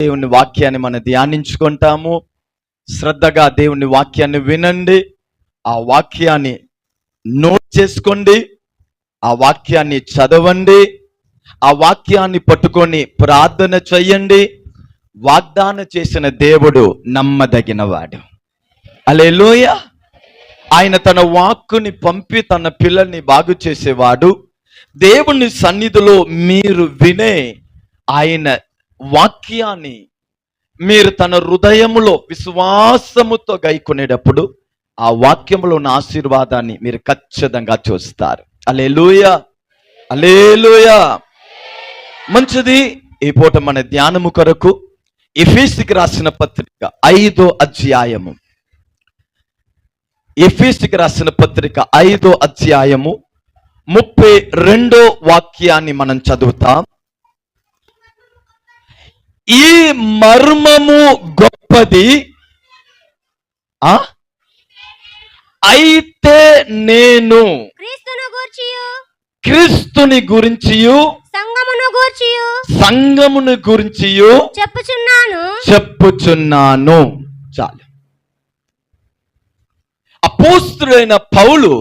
దేవుని వాక్యాన్ని మనం ధ్యానించుకుంటాము. శ్రద్ధగా దేవుని వాక్యాన్ని వినండి, ఆ వాక్యాన్ని నోట్ చేసుకోండి, ఆ వాక్యాన్ని చదవండి, ఆ వాక్యాన్ని పట్టుకొని ప్రార్థన చెయ్యండి. వాగ్దానం చేసిన దేవుడు నమ్మదగినవాడు. హల్లెలూయా. ఆయన తన వాక్కుని పంపి తన పిల్లల్ని బాగు చేసేవాడు. దేవుని సన్నిధిలో మీరు వినే ఆయన వాక్యాన్ని మీరు తన హృదయములో విశ్వాసముతో గైకొనేటప్పుడు ఆ వాక్యములో ఉన్న ఆశీర్వాదాన్ని మీరు ఖచ్చితంగా చూస్తారు. హల్లెలూయా, హల్లెలూయా. మంచిది. ఈ పూట మన ధ్యానము కొరకు ఎఫెసీయులకు రాసిన పత్రిక 5వ అధ్యాయము, ఎఫెసీయులకు రాసిన పత్రిక 5వ అధ్యాయము 32వ వాక్యాన్ని మనం చదువుతాం. ఈ మర్మము గొప్పది, అయితే నేను క్రీస్తుని గురించియు సంఘమును గురించియు చెప్పుచున్నాను. చాలు. అపోస్తలుడైన పౌలు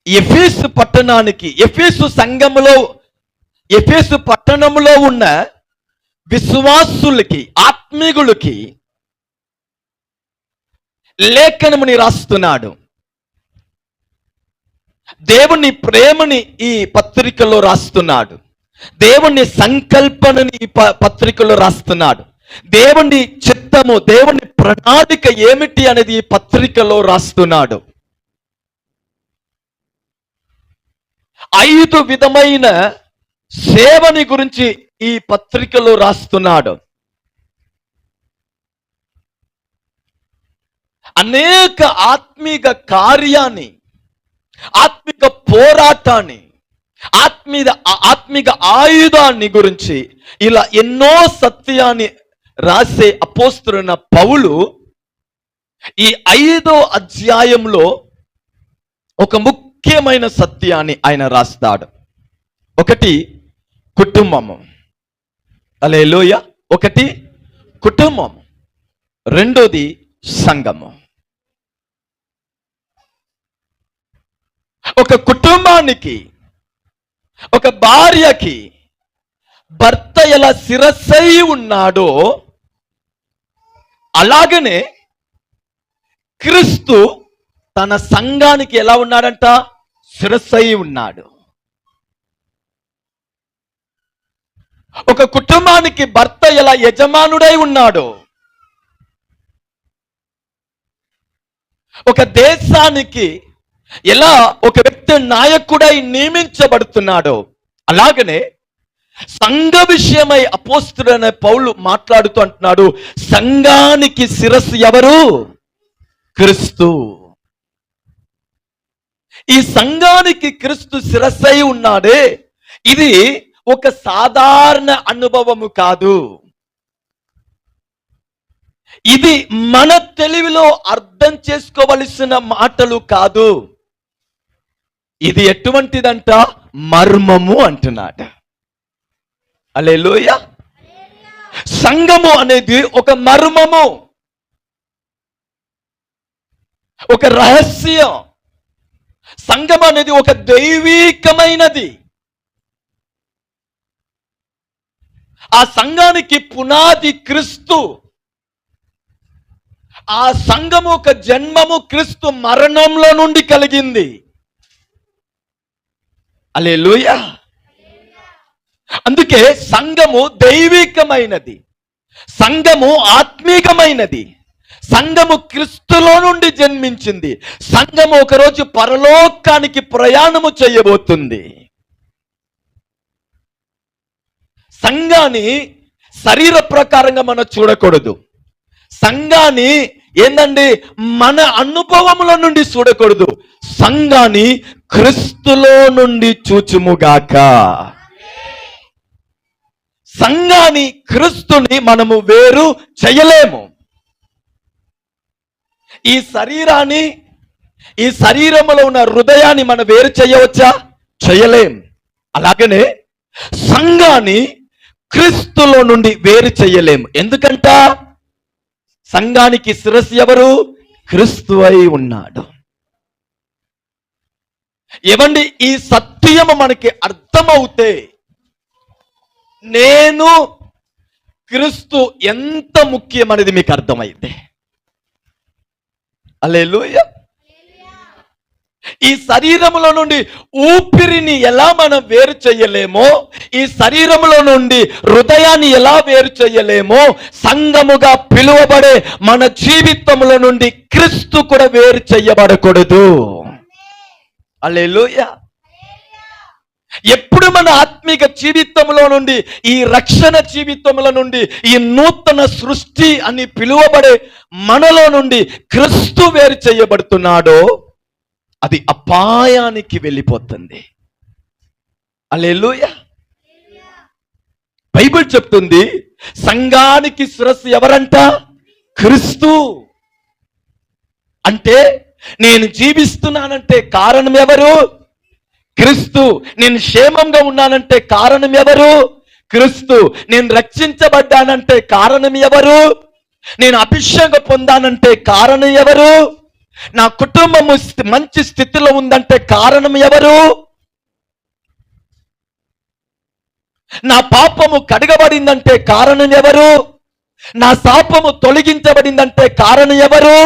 ఎఫెసు పట్టణానికి, ఎఫెసు సంఘములో, ఎఫెసు పట్టణంలో ఉన్న విశ్వాసులకి, ఆత్మీయులకి లేఖనముని రాస్తున్నాడు. దేవుని ప్రేమని ఈ పత్రికలో రాస్తున్నాడు. దేవుని సంకల్పనని ఈ పత్రికలో రాస్తున్నాడు. దేవుని చిత్తము, దేవుని ప్రణాళిక ఏమిటి అనేది ఈ పత్రికలో రాస్తున్నాడు. 5 విధమైన సేవని గురించి ఈ పత్రికలో రాస్తున్నాడు. అనేక ఆత్మీయ కార్యాన్ని, ఆత్మిక పోరాటాన్ని, ఆత్మిక ఆయుధాన్ని గురించి ఇలా ఎన్నో సత్యాన్ని రాసే అపోస్తలుడైన పౌలు ఈ 5వ అధ్యాయంలో ఒక ముఖ్యమైన సత్యాన్ని ఆయన రాస్తాడు. ఒకటి కుటుంబము. హల్లెలూయా. ఒకటి కుటుంబము, రెండోది సంఘము. ఒక కుటుంబానికి, ఒక భార్యకి భర్త ఎలా శిరస్సై ఉన్నాడో అలాగనే క్రీస్తు తన సంఘానికి ఎలా ఉన్నాడంట? శిరస్సై ఉన్నాడు. ఒక కుటుంబానికి భర్త ఎలా యజమానుడై ఉన్నాడో, ఒక దేశానికి ఎలా ఒక వ్యక్తి నాయకుడై నియమించబడుతున్నాడో అలాగనే సంఘ విషయమై అపోస్తలుడైన పౌలు మాట్లాడుతూ అంటున్నాడు, సంఘానికి శిరస్సు ఎవరు? క్రీస్తు. ఈ సంఘానికి క్రీస్తు శిరస్సై ఉన్నాడే, ఇది ఒక సాధారణ అనుభవము కాదు. ఇది మన తెలివిలో అర్థం చేసుకోవలసిన మాటలు కాదు. ఇది ఎటువంటిదంట? మర్మము అంటున్నాడు. హల్లెలూయా. సంఘము అనేది ఒక మర్మము, ఒక రహస్యం. సంఘం అనేది ఒక దైవికమైనది. ఆ సంఘానికి పునాది క్రీస్తు. ఆ సంఘము ఒక జన్మము క్రీస్తు మరణంలో నుండి కలిగింది. హల్లెలూయా. అందుకే సంఘము దైవికమైనది, సంఘము ఆత్మీకమైనది, సంఘము క్రీస్తులో నుండి జన్మించింది. సంఘము ఒకరోజు పరలోకానికి ప్రయాణము చేయబోతుంది. సంఘాన్ని శరీర ప్రకారంగా మనం చూడకూడదు. సంఘాన్ని ఏందండి మన అనుభవముల నుండి చూడకూడదు. సంఘాన్ని క్రీస్తులో నుండి చూచుముగాక. సంఘాన్ని, క్రీస్తుని మనము వేరు చేయలేము. ఈ శరీరాన్ని, ఈ శరీరంలో ఉన్న హృదయాన్ని మనం వేరు చేయవచ్చా? చేయలేం. అలాగనే సంఘాన్ని క్రీస్తులో నుండి వేరు చేయలేము. ఎందుకంట సంఘానికి శిరస్సు ఎవరు? క్రీస్తు అయి ఉన్నాడు. ఏమండి, ఈ సత్యము మనకి అర్థమవుతే నేను క్రీస్తు ఎంత ముఖ్యమనేది మీకు అర్థమైతే, హల్లెలూయా. ఈ శరీరములో నుండి ఊపిరిని ఎలా మనం వేరు చేయలేమో, ఈ శరీరములో నుండి హృదయాన్ని ఎలా వేరు చేయలేమో, సంఘముగా పిలువబడే మన జీవితంలో నుండి క్రీస్తు కూడా వేరు చేయబడకూడదు. హల్లెలూయా. ఎప్పుడు మన ఆత్మీక జీవితంలో నుండి, ఈ రక్షణ జీవితంలో నుండి, ఈ నూతన సృష్టి అని పిలువబడే మనలో నుండి క్రీస్తు వేరు చేయబడుతున్నాడో అది అపాయానికి వెళ్ళిపోతుంది. హల్లెలూయా. బైబిల్ చెప్తుంది సంఘానికి శిరస్సు ఎవరంట? క్రీస్తు. అంటే నేను జీవిస్తున్నానంటే కారణం ఎవరు? క్రీస్తు. నేను క్షేమంగా ఉన్నానంటే కారణం ఎవరు? క్రీస్తు. నేను రక్షించబడ్డానంటే కారణం ఎవరు? నేను అభిషేకం పొందానంటే కారణం ఎవరు? నా కుటుంబము మంచి స్థితిలో ఉందంటే కారణం ఎవరు? నా పాపము కడగబడిందంటే కారణం ఎవరు? నా శాపము తొలగించబడిందంటే కారణం ఎవరు?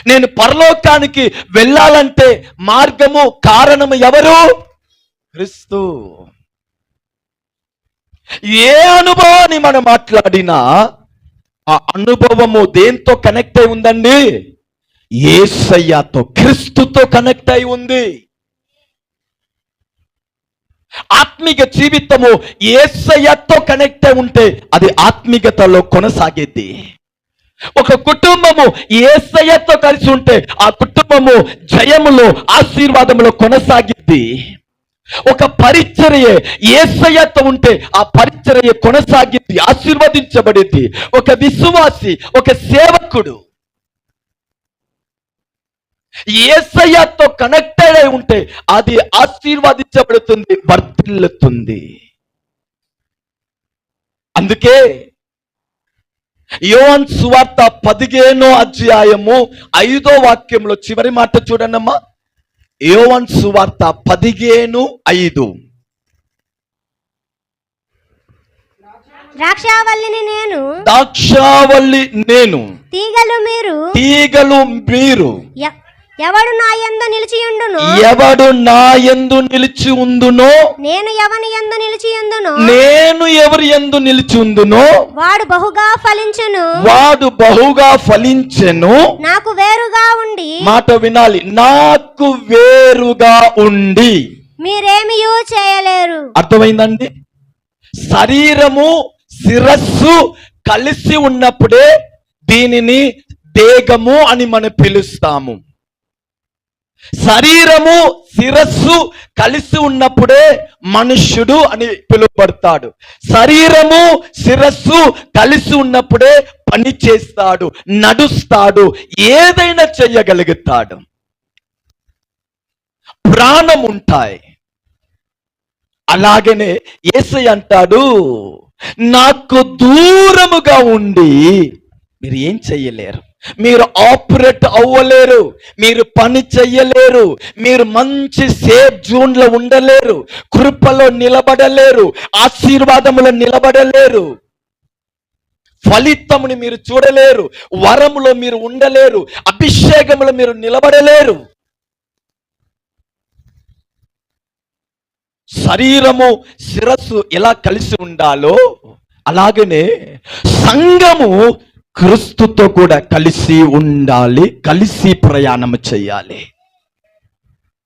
నేను పరలోకానికి వెళ్ళాలంటే మార్గము కారణము ఎవరు? క్రీస్తు. ఏ అనుభవాన్ని మనం మాట్లాడినా ఆ అనుభవము దేంతో కనెక్ట్ అయి ఉందండి? యేసయ్యతో, క్రీస్తుతో కనెక్ట్ అయి ఉంది. ఆత్మీక జీవితము యేసయ్యతో కనెక్ట్ అయి ఉంటే అది ఆత్మీకతలో కొనసాగేది. ఒక కుటుంబము యేసయ్యతో కలిసి ఉంటే ఆ కుటుంబము జయములో, ఆశీర్వాదములో కొనసాగిద్ది. ఒక పరిచర్య యేసయ్యతో ఉంటే ఆ పరిచర్య కొనసాగిద్ది, ఆశీర్వదించబడిద్ది. ఒక విశ్వాసి, ఒక సేవకుడు యేసయ్యతో కనెక్టెడ్ అయి ఉంటే అది ఆశీర్వదించబడుతుంది, వర్ధిల్లుతుంది. అందుకే యోహాను సువార్త 15వ అధ్యాయము 5వ వాక్యంలో చివరి మాట చూడండమ్మా. యోహాను సువార్త 15:5. ద్రాక్షావల్లిని నేను, ద్రాక్షావల్లి నేను, తీగలు మీరు. తీగలు మీరు. ఎవడు నా యందు నిలిచియుండునో, ఎవడు నా యందు నిలిచి ఉందునో, నేను ఎవని యందు నిలిచియుందునో, నేను ఎవరి యందు నిలిచి ఉందునో వాడు బహుగా ఫలించును. వాడు బహుగా ఫలించెను. నాకు వేరుగా ఉండి, మాట వినాలి, నాకు వేరుగా ఉండి మీరేమియూ చేయలేరు. అర్థమైందండి? శరీరము శిరస్సు కలిసి ఉన్నప్పుడే దీనిని దేహము అని మనం పిలుస్తాము. శరీరము శిరస్సు కలిసి ఉన్నప్పుడే మనుష్యుడు అని పిలువబడతాడు. శరీరము శిరస్సు కలిసి ఉన్నప్పుడే పని చేస్తాడు, నడుస్తాడు, ఏదైనా చెయ్యగలుగుతాడు. ప్రాణం ఉంటాయి. అలాగనే యేసయ్య అంటాడు, నాకు దూరముగా ఉండి మీరు ఏం చెయ్యలేరు, మీరు ఆపరేట్ అవ్వలేరు, మీరు పని చెయ్యలేరు, మీరు మంచి సేఫ్ జోన్ లో ఉండలేరు, కృపలో నిలబడలేరు, ఆశీర్వాదములో నిలబడలేరు, ఫలితముని మీరు చూడలేరు, వరములో మీరు ఉండలేరు, అభిషేకములో మీరు నిలబడలేరు. శరీరము శిరస్సు ఎలా కలిసి ఉండాలో అలాగనే సంఘము క్రీస్తుతో కూడా కలిసి ఉండాలి, కలిసి ప్రయాణం చేయాలి.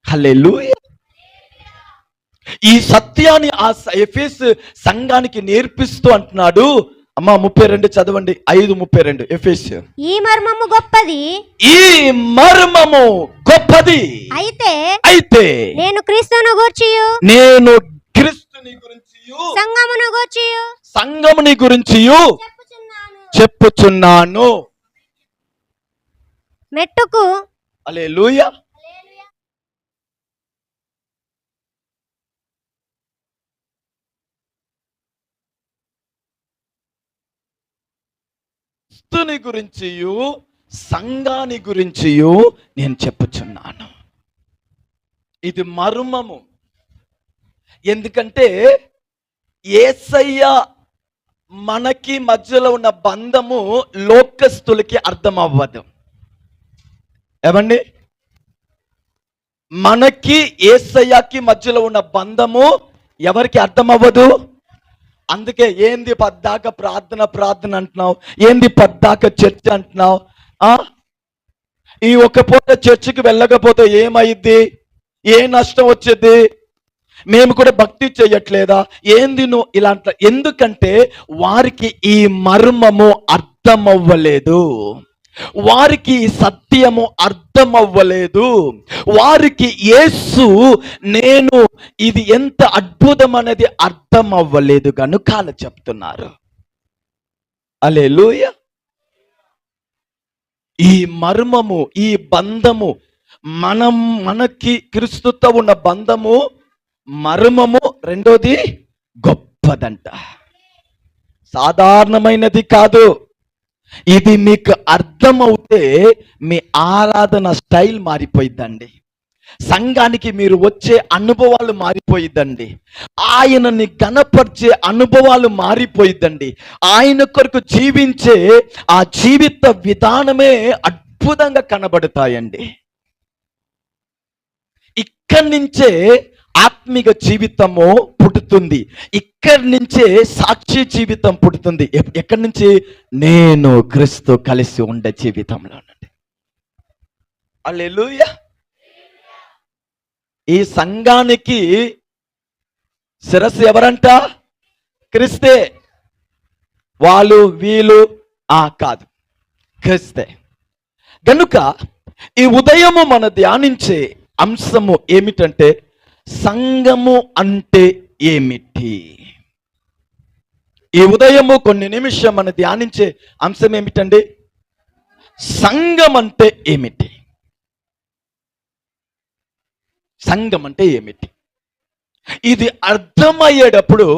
హల్లెలూయా. ఈ సత్యాన్ని ఆ ఎఫెసు సంఘానికి నేర్పిస్తూ అంటున్నాడు. అమ్మా 32 చదవండి, 5:32. ఎఫెసు. ఈ మర్మము గొప్పది, ఈ మర్మము గొప్పది. అయితే నేను క్రీస్తును గూర్చియు, నేను క్రీస్తుని గురించియు, సంఘముని గురించియు చెప్పుచున్నాను. మెట్టుకు. హల్లెలూయా. క్రీస్తుని గురించి సంఘాన్ని గురించి నేను చెప్పుచున్నాను. ఇది మర్మము. ఎందుకంటే యేసయ్య మనకి మధ్యలో ఉన్న బంధము లోకస్తులకి అర్థం అవ్వదు. ఏమండి, మనకి యేసయ్యకి మధ్యలో ఉన్న బంధము ఎవరికి అర్థం అవ్వదు. అందుకే ఏంది పద్దాక ప్రార్థన అంటున్నావు, ఏంది పద్దాక చర్చ అంటున్నావు, ఈ ఒక్క పూట చర్చికి వెళ్ళకపోతే ఏమైద్ది, ఏ నష్టం వచ్చేది, మేము కూడా భక్తి చేయట్లేదా, ఏంది నువ్వు ఇలా అంట. ఎందుకంటే వారికి ఈ మర్మము అర్థమవ్వలేదు, వారికి సత్యము అర్థమవ్వలేదు, వారికి యేసు నేను ఇది ఎంత అద్భుతం అనేది అర్థమవ్వలేదు కనుక అలా చెప్తున్నారు. హల్లెలూయా. ఈ మర్మము, ఈ బంధము, మనకి క్రీస్తుతో ఉన్న బంధము మర్మము. రెండోది గొప్పదంట, సాధారణమైనది కాదు. ఇది మీకు అర్థమవుతే మీ ఆరాధన స్టైల్ మారిపోయిద్దండి, సంఘానికి మీరు వచ్చే అనుభవాలు మారిపోయిద్దండి, ఆయనని గణపరిచే అనుభవాలు మారిపోయిద్దండి, ఆయన కొరకు జీవించే ఆ జీవిత విధానమే అద్భుతంగా కనబడతాయండి. ఇక్కడి నుంచే ఆత్మిక జీవితము పుట్టుతుంది, ఇక్కడి నుంచే సాక్షి జీవితం పుట్టుతుంది. ఎక్కడి నుంచి? నేను క్రీస్తు కలిసి ఉండే జీవితంలో. హల్లెలూయా. ఈ సంఘానికి శిరస్సు ఎవరంట? క్రీస్తే. వాళ్ళు వీళ్ళు కాదు, క్రీస్తే. గనుక ఈ ఉదయము మన ధ్యానించే అంశము ఏమిటంటే సంఘము అంటే ఏమిటి. ఈ ఉదయము కొన్ని నిమిషం మన ధ్యానించే అంశం ఏమిటండి? సంఘం అంటే ఏమిటి, సంఘం అంటే ఏమిటి. ఇది అర్థమయ్యేటప్పుడు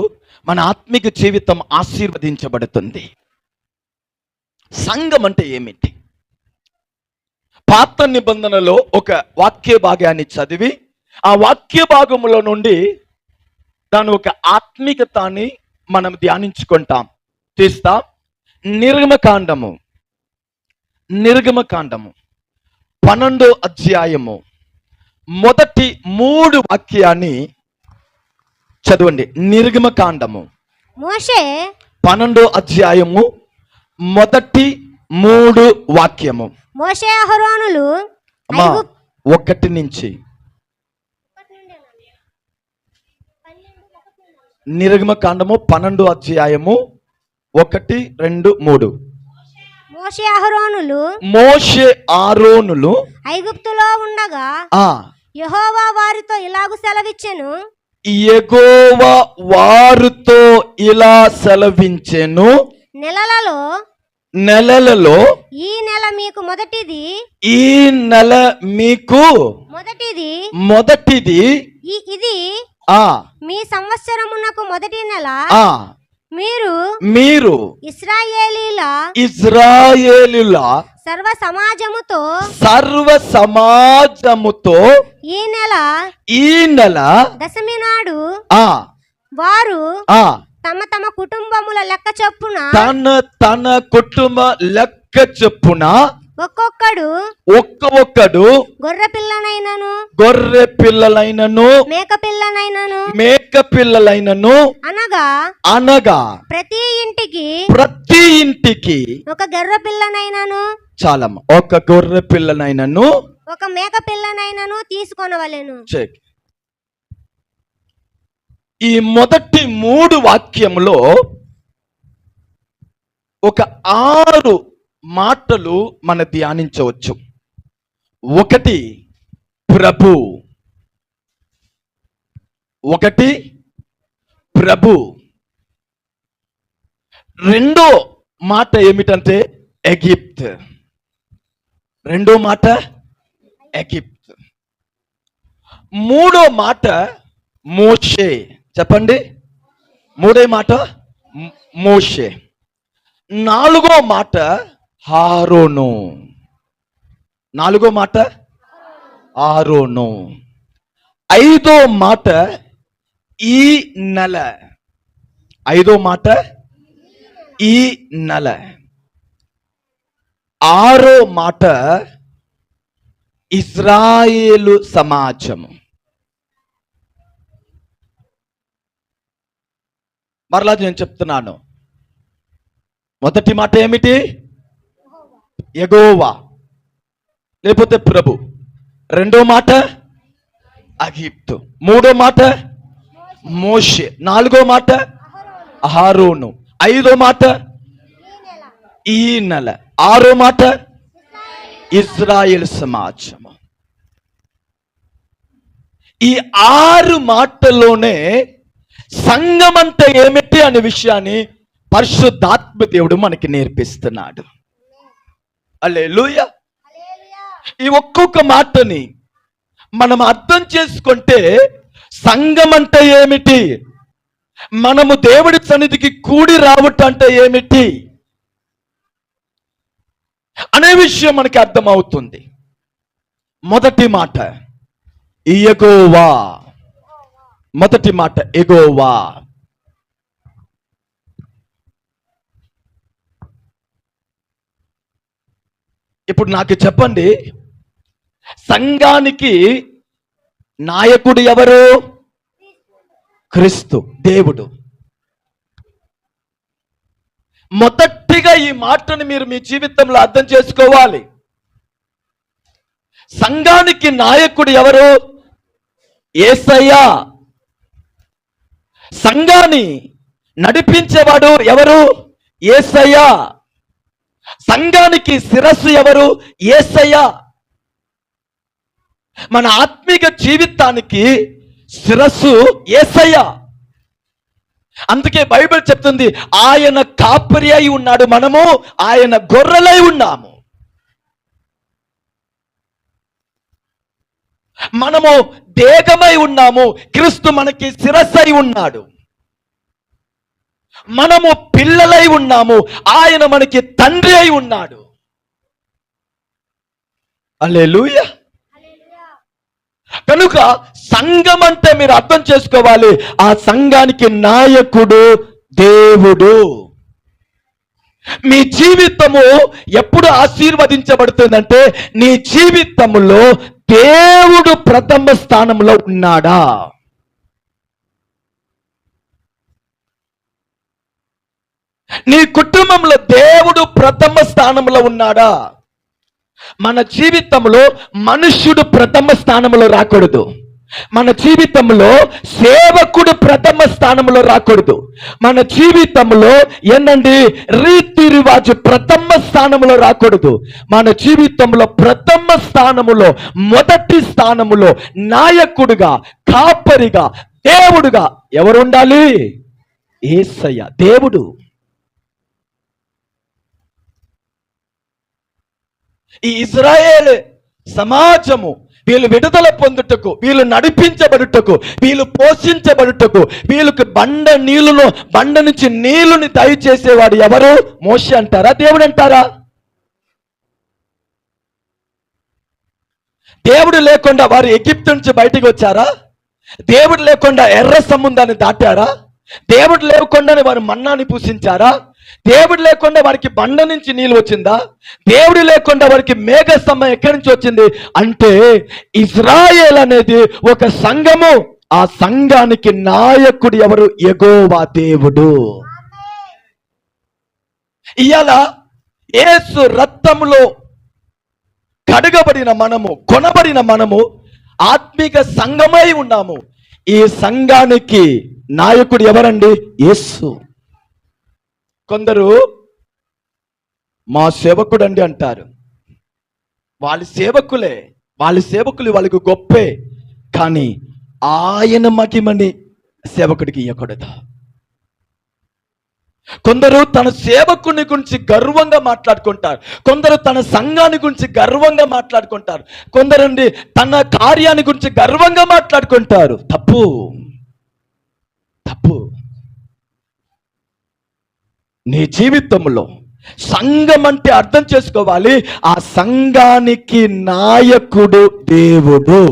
మన ఆత్మిక జీవితం ఆశీర్వదించబడుతుంది. సంఘం అంటే ఏమిటి? పాత నిబంధనలో ఒక వాక్య భాగాన్ని చదివి ఆ వాక్య భాగములో నుండి దాని ఒక ఆత్మికతాన్ని మనం ధ్యానించుకుంటాం, తీస్తాం. నిర్గమకాండము 12వ అధ్యాయము మొదటి 3 వాక్యాన్ని చదవండి. నిర్గమకాండము మోషే 12వ అధ్యాయము మొదటి 3 వాక్యము. మోషే అహరోనులు 1 నుంచి. నిర్గమకాండము 12వ అధ్యాయము 1, 2, 3. మోషే ఆరోనులు ఐగుప్తులో ఉండగా యెహోవా వారితో ఇలాగు సెలవిచ్చెను. యెహోవా వారితో ఇలా సెలవించెను. నెలలలో ఈ నెల మీకు మొదటిది, ఈ నెల మీకు మొదటిది, ఇది మీ సంవత్సరమునకు మొదటి నెల. మీరు ఇశ్రాయేలీల సర్వ సమాజముతో ఈ నెల దశమి నాడు వారు తమ తమ కుటుంబముల లెక్క చొప్పున తన కుటుంబ లెక్క చొప్పున ఒక్కొక్కడు గొర్రె పిల్లలైనను మేక పిల్లలైనను అనగా ప్రతి ఇంటికి ఒక గొర్రె పిల్లనైనను చాలమ్మ, ఒక గొర్రె పిల్లనైనను ఒక మేక పిల్లనైనను తీసుకొనవలెను. ఈ మొదటి 3 వాక్యములో ఒక 6 మాటలు మన ధ్యానించవచ్చు. 1 ప్రభు. రెండో మాట ఏమిటంటే ఎగిప్త్. మూడో మాట మోషే. చెప్పండి, మూడో మాట మోషే. నాలుగో మాట ఆరోను. నాలుగో మాట ఆరోను. ఐదో మాట ఈ నెల. ఐదో మాట ఈ నెల. ఆరో మాట ఇజ్రాయేలు సమాజము. మరలా నేను చెప్తున్నాను, మొదటి మాట ఏమిటి? యెహోవా లేకపోతే ప్రభు. రెండో మాట అగిప్తు. మూడో మాట మోషే. నాలుగో మాట అహరోను. ఐదో మాట ఈ నెల. ఆరో మాట ఇజ్రాయేల్ సమాజము. ఈ 6 మాటల్లోనే సంఘం అంటే ఏమిటి అనే విషయాన్ని పరిశుద్ధాత్మ దేవుడు మనకి నేర్పిస్తున్నాడు. హల్లెలూయా. ఈ ఒక్కొక్క మాటని మనం అర్థం చేసుకుంటే సంఘం అంటే ఏమిటి, మనము దేవుడి సన్నిధికి కూడి రావటం అంటే ఏమిటి అనే విషయం మనకి అర్థమవుతుంది. మొదటి మాట యెహోవా. మొదటి మాట యెహోవా. ఇప్పుడు నాకు చెప్పండి, సంఘానికి నాయకుడు ఎవరు? క్రీస్తు, దేవుడు. మొదటిగా ఈ మాటను మీరు మీ జీవితంలో అర్థం చేసుకోవాలి. సంఘానికి నాయకుడు ఎవరు? యేసయ్య. సంఘాన్ని నడిపించేవాడు ఎవరు? యేసయ్య. సంఘానికి శిరస్సు ఎవరు? యేసయ్య. మన ఆత్మీక జీవితానికి శిరస్సు యేసయ్య. అందుకే బైబిల్ చెప్తుంది, ఆయన కాపరి అయి ఉన్నాడు, మనము ఆయన గొర్రెలై ఉన్నాము. మనము దేహమై ఉన్నాము, క్రీస్తు మనకి శిరస్సు అయి ఉన్నాడు. మనము పిల్లలై ఉన్నాము, ఆయన మనకి తండ్రి అయి ఉన్నాడు. హల్లెలూయా. కనుక సంఘం అంటే మీరు అర్థం చేసుకోవాలి, ఆ సంఘానికి నాయకుడు దేవుడు. మీ జీవితము ఎప్పుడు ఆశీర్వదించబడుతుందంటే నీ జీవితంలో దేవుడు ప్రథమ స్థానంలో ఉన్నాడా? నీ కుటుంబంలో దేవుడు ప్రథమ స్థానంలో ఉన్నాడా? మన జీవితంలో మనుష్యుడు ప్రథమ స్థానంలో రాకూడదు. మన జీవితంలో సేవకుడు ప్రథమ స్థానంలో రాకూడదు. మన జీవితంలో ఏంటండి రీతి రివాజు ప్రథమ స్థానంలో రాకూడదు. మన జీవితంలో ప్రథమ స్థానములో, మొదటి స్థానములో నాయకుడుగా, కాపరిగా, దేవుడుగా ఎవరు ఉండాలి? యేసయ్య, దేవుడు. ఈ ఇజ్రాయేల్ సమాజము వీళ్ళు విడుదల పొందుటకు, వీళ్ళు నడిపించబడుటకు, వీళ్ళు పోషించబడుటకు, వీళ్ళకి బండ నుంచి నీళ్లుని దయచేసేవాడు ఎవరు? మోషే అంటారా? దేవుడు అంటారా? దేవుడు లేకుండా వారు ఎగిప్తు నుంచి బయటికి వచ్చారా? దేవుడు లేకుండా ఎర్ర సముద్రాన్ని దాటారా? దేవుడు లేకుండానే వారు మన్నాని పూజించారా? దేవుడు లేకుండా వారికి బండ నుంచి నీళ్ళు వచ్చిందా? దేవుడు లేకుండా వారికి మేఘ స్తంభం ఎక్కడి నుంచి వచ్చింది? అంటే ఇజ్రాయేల్ అనేది ఒక సంఘము. ఆ సంఘానికి నాయకుడు ఎవరు? యెహోవా దేవుడు. ఇయాల యేసు రక్తములో కడగబడిన మనము, కొనబడిన మనము ఆత్మీక సంఘమై ఉన్నాము. ఈ సంఘానికి నాయకుడు ఎవరండి? యేసు. కొందరు మా సేవకుడు అండి అంటారు. వాళ్ళ సేవకులే, వాళ్ళకి గొప్పే, కానీ ఆయన మహిమని సేవకుడికి ఇవ్వకూడదు. కొందరు తన సేవకుని గురించి గర్వంగా మాట్లాడుకుంటారు, కొందరు తన సంఘాన్ని గురించి గర్వంగా మాట్లాడుకుంటారు, కొందరండి తన కార్యాన్ని గురించి గర్వంగా మాట్లాడుకుంటారు. తప్పు, తప్పు. నీ జీవితంలో సంఘం అంటే అర్థం చేసుకోవాలి, ఆ సంఘానికి నాయకుడు దేవుడు.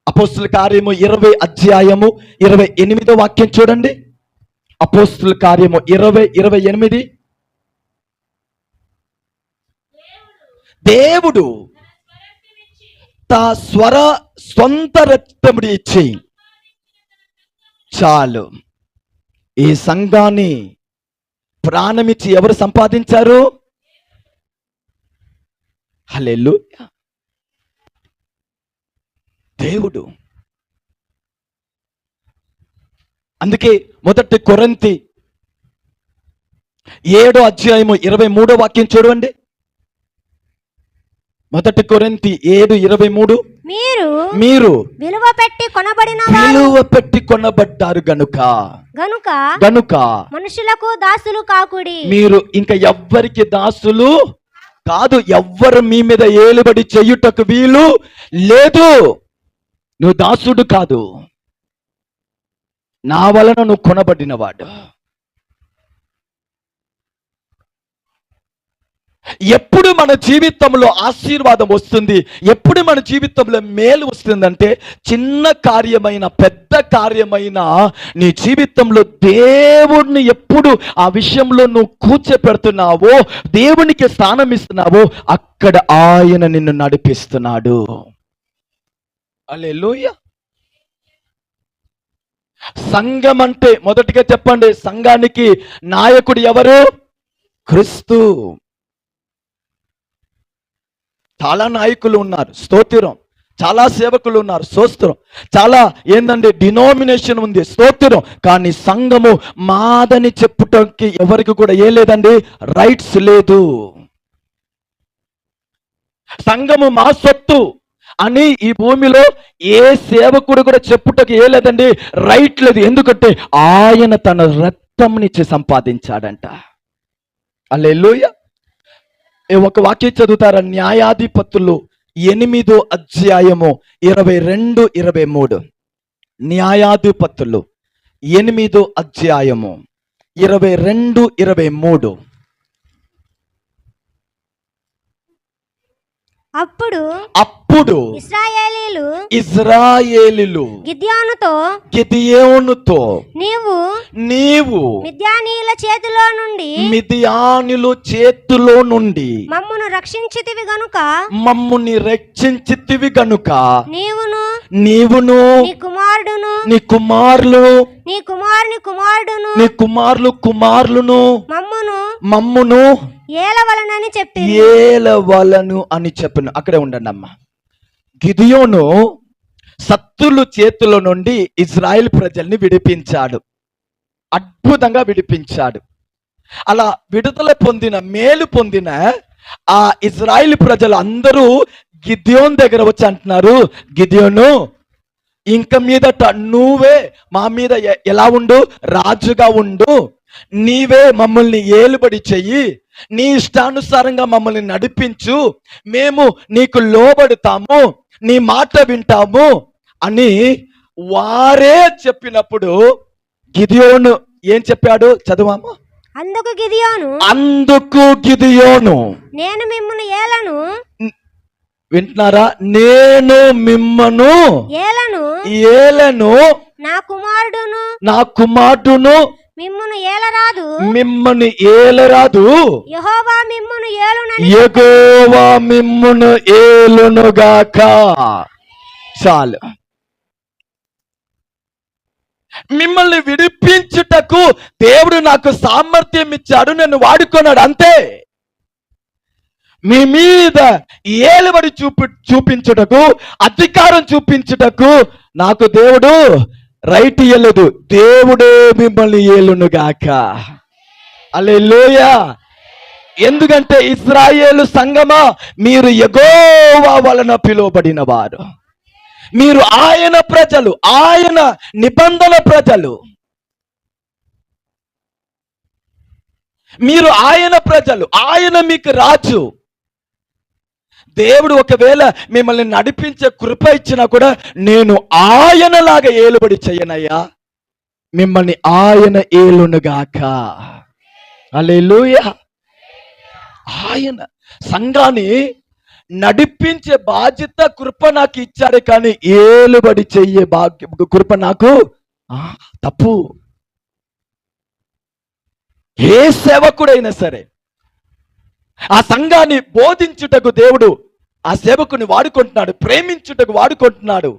అపోస్తుల కార్యము 20 అధ్యాయము 28 వాక్యం చూడండి. అపోస్తుల కార్యము 20:28. దేవుడు తా సొంత రక్తముడి ఇచ్చి చాలు. ఈ సంఘాన్ని ప్రాణమిచ్చి ఎవరు సంపాదించారు? హల్లెలూయా, దేవుడు. అందుకే 1 కొరింథీ 7 అధ్యాయము 23 వాక్యం చూడండి. 1 కొరింథీ 7:23. మీరు విలువ పెట్టి కొనబడ్డారు గనుక మనుషులకు దాసులు కాకుడి. మీరు ఇంకా ఎవ్వరికి దాసులు కాదు. ఎవ్వరు మీ మీద ఏలుబడి చెయ్యుటకు వీలు లేదు. నువ్వు దాసుడు కాదు, నా వలన నువ్వు కొనబడినవాడు. ఎప్పుడు మన జీవితంలో ఆశీర్వాదం వస్తుంది, ఎప్పుడు మన జీవితంలో మేలు వస్తుందంటే, చిన్న కార్యమైన పెద్ద కార్యమైన నీ జీవితంలో దేవుణ్ణి ఎప్పుడు ఆ విషయంలో నువ్వు కూర్చోపెడుతున్నావో, దేవునికి స్థానం ఇస్తున్నావో, అక్కడ ఆయన నిన్ను నడిపిస్తున్నాడు. హల్లెలూయా. సంఘం అంటే మొదటిగా చెప్పండి, సంఘానికి నాయకుడు ఎవరు? క్రీస్తు. చాలా నాయకులు ఉన్నారు, స్తోత్రం. చాలా సేవకులు ఉన్నారు, స్తోత్రం. చాలా డినామినేషన్ ఉంది, స్తోత్రం. కానీ సంఘము మాదని చెప్పుటకి ఎవరికి కూడా ఏ లేదండి, రైట్స్ లేదు. సంఘము మా సొత్తు అని ఈ భూమిలో ఏ సేవకుడు కూడా చెప్పుటకి ఏ లేదండి, రైట్ లేదు. ఎందుకంటే ఆయన తన రక్తంనిచ్చి సంపాదించాడంట. హల్లెలూయా. ఒక వాక్యం చదువుతారా? న్యాయాధిపతులు 8 అధ్యాయము 22-23. న్యాయాధిపతులు 8 అధ్యాయము 22-23. అప్పుడు ఇశ్రాయేలీయులు గిద్యోనుతో నీవు మిద్యానీయుల చేతిలో నుండి మమ్మును రక్షించితివి గనుక నీవును నీ కుమారులను మమ్మును ఏలవలను అని చెప్పను. అక్కడే ఉండండి అమ్మా. గిదియోను శత్రుల చేతుల నుండి ఇజ్రాయెల్ ప్రజల్ని విడిపించాడు, అద్భుతంగా విడిపించాడు. అలా విడుదల పొందిన, మేలు పొందిన ఆ ఇజ్రాయెల్ ప్రజలు అందరూ గిద్యోను దగ్గర వచ్చి అంటున్నారు, గిద్యోను, ఇంక మీదట నువ్వే మా మీద ఎలా ఉండు, రాజుగా ఉండు. నీవే మమ్మల్ని ఏలుబడి చెయ్యి, నీ ఇష్టానుసారంగా మమ్మల్ని నడిపించు, మేము నీకు లోబడతాము, నీ మాట వింటాము అని వారే చెప్పినప్పుడు గిదియోను ఏం చెప్పాడు? చదువామా. అందుకు గిదియోను నేను మిమ్మును ఏలను, వింటున్నారా? నేను మిమ్మను ఏలను, నా కుమారుడును మిమ్మను ఏలరాదు, యెహోవా మిమ్మును ఏలునుగాక. చాలు. మిమ్మల్ని విడిపించుటకు దేవుడు నాకు సామర్థ్యం ఇచ్చాడు, నన్ను వాడుకున్నాడు, అంతే. మీ మీద ఏలుబడి చూపించుటకు, అధికారం చూపించుటకు నాకు దేవుడు రైట్ ఇయ్యలేదు. దేవుడే మిమ్మల్ని ఏలునుగాక. హల్లెలూయా. ఎందుకంటే ఇశ్రాయేలు సంఘమా, మీరు యెహోవా వలన పిలువబడిన వారు, మీరు ఆయన ప్రజలు, ఆయన నిబంధన ప్రజలు, మీరు ఆయన ప్రజలు, ఆయన మీకు రాజు. దేవుడు ఒకవేళ మిమ్మల్ని నడిపించే కృప ఇచ్చినా కూడా, నేను ఆయనలాగా ఏలుబడి చెయ్యనయ్యా, మిమ్మల్ని ఆయన ఏలునుగాక. హల్లెలూయా. ఆయన సంఘాన్ని నడిపించే బాధ్యత కృప నాకు ఇచ్చాడు, కానీ ఏలుబడి చెయ్యే కృప నాకు తప్పు. ఏ సేవకుడైనా సరే ఆ సంఘాన్ని బోధించుటకు దేవుడు ఆ సేవకుని వాడుకుంటున్నాడు, ప్రేమించుటకు వాడుకుంటున్నాడు,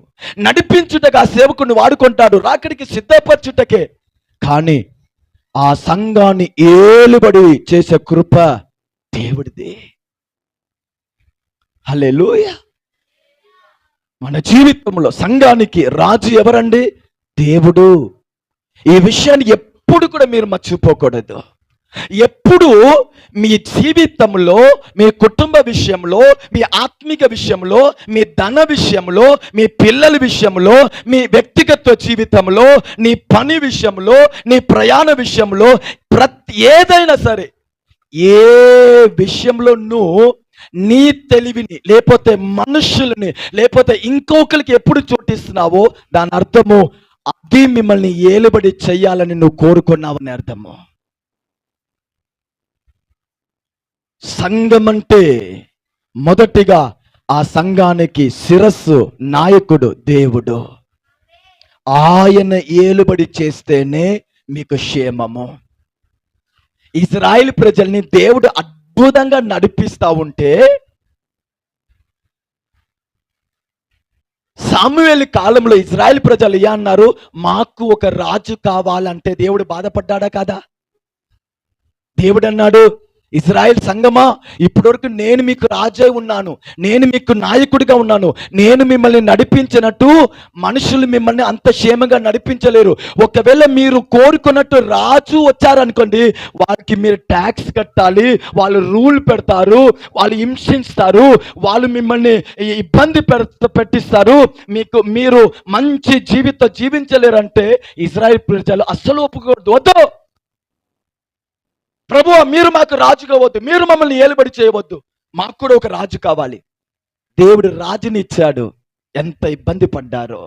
నడిపించుటకు ఆ సేవకుని వాడుకుంటాడు, రాకడికి సిద్ధపరచుటకే. కానీ ఆ సంఘాన్ని ఏలుబడి చేసే కృప దేవుడిదే. హల్లెలూయా. మన జీవితంలో సంఘానికి రాజు ఎవరండి? దేవుడు. ఈ విషయాన్ని ఎప్పుడు కూడా మీరు మర్చిపోకూడదు. ఎప్పుడు మీ జీవితంలో, మీ కుటుంబ విషయంలో, మీ ఆత్మిక విషయంలో, మీ ధన విషయంలో, మీ పిల్లల విషయంలో, మీ వ్యక్తిగత జీవితంలో, నీ పని విషయంలో, నీ ప్రయాణ విషయంలో, ఏదైనా సరే, ఏ విషయంలో నువ్వు నీ తెలివిని లేకపోతే మనుషుల్ని లేకపోతే ఇంకొకరికి ఎప్పుడు చోటిస్తున్నావో దాని అర్థము అది మిమ్మల్ని ఏలుబడి చెయ్యాలని నువ్వు కోరుకున్నావని అర్థము. సంఘం అంటే మొదటిగా ఆ సంఘానికి శిరస్సు నాయకుడు దేవుడు. ఆయన ఏలుబడి చేస్తేనే మీకు క్షేమము. ఇశ్రాయేలు ప్రజల్ని దేవుడు అద్భుతంగా నడిపిస్తా ఉంటే సాముయేలు కాలంలో ఇశ్రాయేలు ప్రజలు అన్నారు, మాకు ఒక రాజు కావాలంటే దేవుడు బాధపడ్డాడా కాదా? దేవుడు అన్నాడు, ఇశ్రాయేల్ సంఘమా, ఇప్పటివరకు నేను మీకు రాజై ఉన్నాను, నేను మీకు నాయకుడిగా ఉన్నాను, నేను మిమ్మల్ని నడిపించినట్టు మనుషులు మిమ్మల్ని అంత క్షేమంగా నడిపించలేరు. ఒకవేళ మీరు కోరుకున్నట్టు రాజు వచ్చారనుకోండి, వారికి మీరు ట్యాక్స్ కట్టాలి, వాళ్ళు రూల్ పెడతారు, వాళ్ళు హింసిస్తారు, వాళ్ళు మిమ్మల్ని ఇబ్బంది పెట్టిస్తారు, మీరు మంచి జీవించలేరంటే ఇశ్రాయేల్ ప్రజలు అస్సలు ఒప్పుకోవద్దు. వద్దు ప్రభువా, మీరు మాకు రాజు కావద్దు, మీరు మమ్మల్ని ఏలుబడి చేయవద్దు, మాకు కూడా ఒక రాజు కావాలి. దేవుడు రాజుని ఇచ్చాడు. ఎంత ఇబ్బంది పడ్డారో.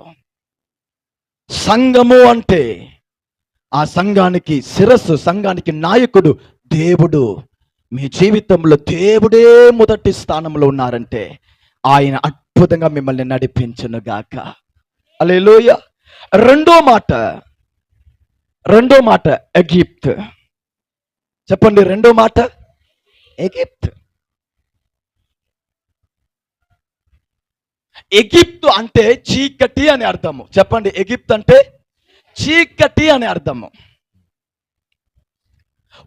సంఘము అంటే ఆ సంఘానికి శిరస్సు, సంఘానికి నాయకుడు దేవుడు. మీ జీవితంలో దేవుడే మొదటి స్థానంలో ఉన్నారంటే ఆయన అద్భుతంగా మిమ్మల్ని నడిపించును గాక. హల్లెలూయా. రెండో మాట ఎగిప్త్. చెప్పండి, రెండో మాట ఎగిప్త్. ఎగిప్తు అంటే చీకటి అని అర్థము. చెప్పండి, ఎగిప్తు అంటే చీకటి అని అర్థము.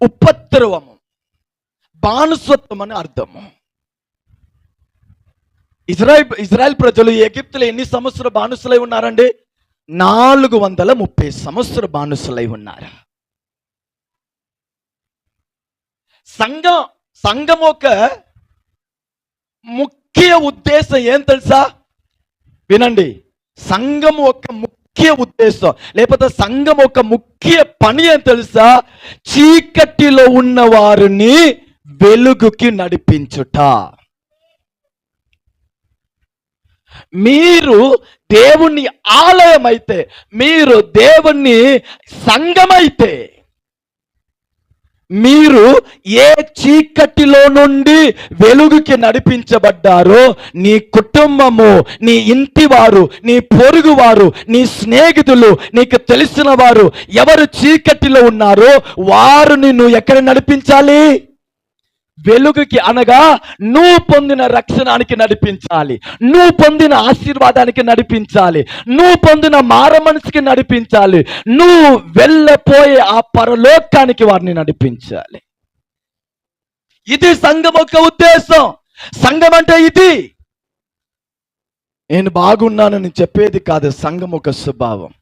ఉపద్రవము, బానిసత్వం అని అర్థము. ఇజ్రాయెల్ ప్రజలు ఎగిప్తులో ఎన్ని సంవత్సరాలు బానిసలై ఉన్నారండి? 430 సంవత్సరాలు బానిసలై ఉన్నారు. సంఘం ఒక ముఖ్య ఉద్దేశం ఏం తెలుసా? వినండి, సంఘం ఒక ముఖ్య ఉద్దేశం లేకపోతే సంఘం ఒక ముఖ్య పని ఏం తెలుసా? చీకటిలో ఉన్న వారిని వెలుగుకి నడిపించుట. మీరు దేవుని ఆలయం అయితే, మీరు దేవుని సంఘమైతే, మీరు ఏ చీకటిలో నుండి వెలుగుకి నడిపించబడ్డారో, నీ కుటుంబము, నీ ఇంటివారు, నీ పొరుగువారు, నీ స్నేహితులు, నీకు తెలిసిన వారు ఎవరు చీకటిలో ఉన్నారో వారిని నువ్వు ఎక్కడ నడిపించాలి? వెలుగుకి, అనగా నువ్వు పొందిన రక్షణానికి నడిపించాలి, నువ్వు పొందిన ఆశీర్వాదానికి నడిపించాలి, నువ్వు పొందిన మార మనసుకి నడిపించాలి, నువ్వు వెళ్ళపోయే ఆ పరలోకానికి వారిని నడిపించాలి. ఇది సంఘం యొక్క ఉద్దేశం. సంఘం అంటే ఇది. నేను బాగున్నానని చెప్పేది కాదు సంఘం ఒక స్వభావం.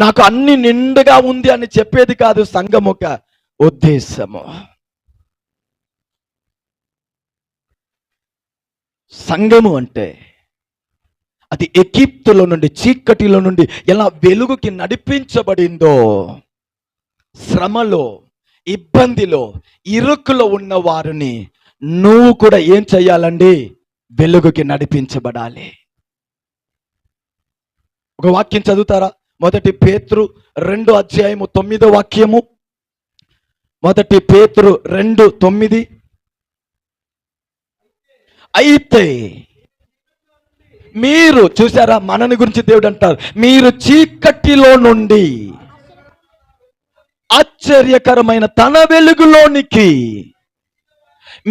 నాకు అన్ని నిండుగా ఉంది అని చెప్పేది కాదు సంఘం ఒక ఉద్దేశము. సంఘము అంటే అది ఎగిప్తులో నుండి, చీకటిలో నుండి ఎలా వెలుగుకి నడిపించబడిందో, శ్రమలో, ఇబ్బందిలో, ఇరుకులో ఉన్న వారిని నువ్వు కూడా ఏం చెయ్యాలండి? వెలుగుకి నడిపించబడాలి. ఒక వాక్యం చదువుతారా? 1 పేతురు 2 అధ్యాయము 9వ వాక్యము. మొదటి పేతురు 2:9. అయితే మీరు చూసారా, మనని గురించి దేవుడు అంటారు, మీరు చీకటిలో నుండి ఆశ్చర్యకరమైన తన వెలుగులోనికి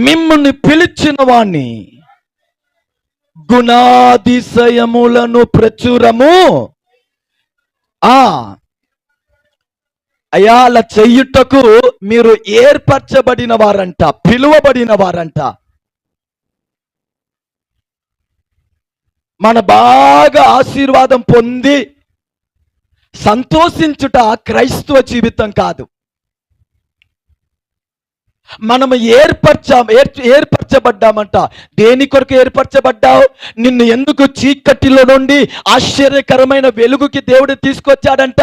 మిమ్మల్ని పిలిచిన వాణ్ణి గుణాతిశయములను ప్రచురము అయ్యా అలా చెయ్యుటకు మీరు ఏర్పరచబడిన వారంట, పిలువబడిన వారంట. మన బాగా ఆశీర్వాదం పొంది సంతోషించుట క్రైస్తవ జీవితం కాదు. మనము ఏర్పరచబడ్డామంట. దేని కొరకు ఏర్పరచబడ్డావు? నిన్ను ఎందుకు చీకటిలో నుండి ఆశ్చర్యకరమైన వెలుగుకి దేవుడు తీసుకొచ్చాడంట.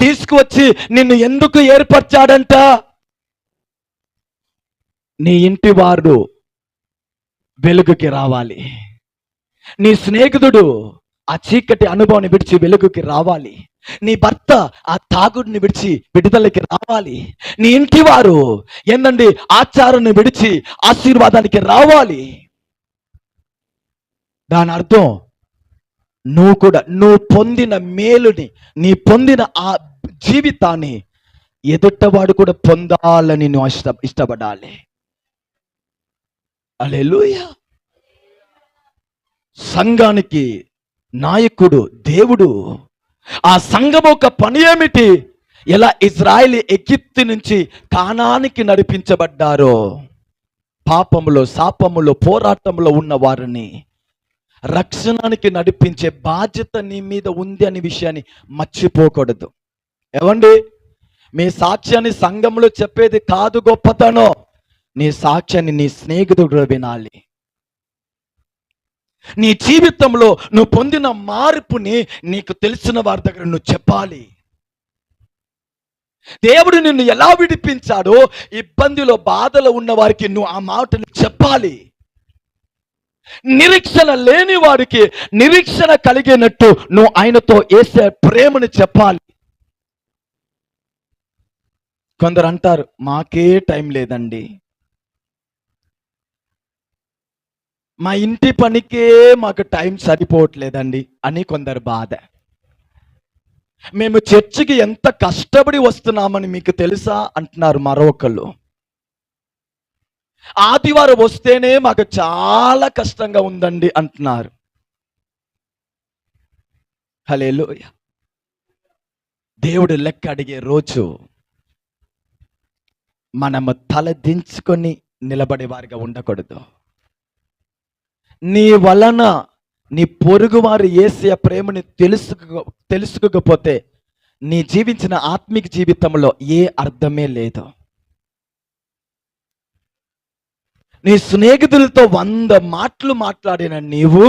తీసుకువచ్చి నిన్ను ఎందుకు ఏర్పరచాడంట? నీ ఇంటి వారు వెలుగుకి రావాలి. నీ స్నేహితుడు ఆ చీకటి అనుభవాన్ని విడిచి వెలుగుకి రావాలి. నీ భర్త ఆ తాగుడిని విడిచి విడుదలకి రావాలి. నీ ఇంటి వారు ఏందండి ఆచారాన్ని విడిచి ఆశీర్వాదానికి రావాలి. దాని అర్థం నువ్వు పొందిన మేలుని, నీ పొందిన ఆ జీవితాన్ని ఎదుటవాడు కూడా పొందాలని నువ్వు ఇష్టపడాలి. హల్లెలూయా. సంఘానికి నాయకుడు దేవుడు. ఆ సంఘం ఒక పని ఏమిటి? ఎలా ఇజ్రాయేల్ ఎగిప్తు నుంచి కానానికి నడిపించబడ్డారో, పాపములో శాపములో పోరాటంలో ఉన్న వారిని రక్షణానికి నడిపించే బాధ్యత నీ మీద ఉంది అనే విషయాన్ని మర్చిపోకూడదు. ఏమండి, మీ సాక్ష్యాన్ని సంఘంలో చెప్పేది కాదు గొప్పతనం. నీ సాక్ష్యాన్ని నీ స్నేహితుడు వినాలి. నీ జీవితంలో నువ్వు పొందిన మార్పుని నీకు తెలిసిన వారి దగ్గర నువ్వు చెప్పాలి. దేవుడు నిన్ను ఎలా విడిపించాడో, ఇబ్బందిలో బాధలో ఉన్న వారికి నువ్వు ఆ మాటని చెప్పాలి. నిరీక్షణ లేని వారికి నిరీక్షణ కలిగినట్టు నువ్వు ఆయనతో వేసే ప్రేమను చెప్పాలి. కొందరు అంటారు, మాకే టైం లేదండి, మా ఇంటి పనికే మాకు టైం సరిపోవట్లేదండి అని కొందరు బాధ. మేము చర్చికి ఎంత కష్టపడి వస్తున్నామని మీకు తెలుసా అంటున్నారు మరొకళ్ళు. ఆదివారం వస్తేనే మాకు చాలా కష్టంగా ఉందండి అంటున్నారు. హల్లెలూయా. దేవుడు లెక్క అడిగే రోజు మనము తల దించుకొని నిలబడే వారిగా ఉండకూడదు. నీ వలన నీ పొరుగు వారు యేసయ్య ప్రేమని తెలుసుకోకపోతే నీ జీవించిన ఆత్మిక జీవితంలో ఏ అర్థమే లేదు. నీ స్నేహితులతో 100 మాటలు మాట్లాడిన నీవు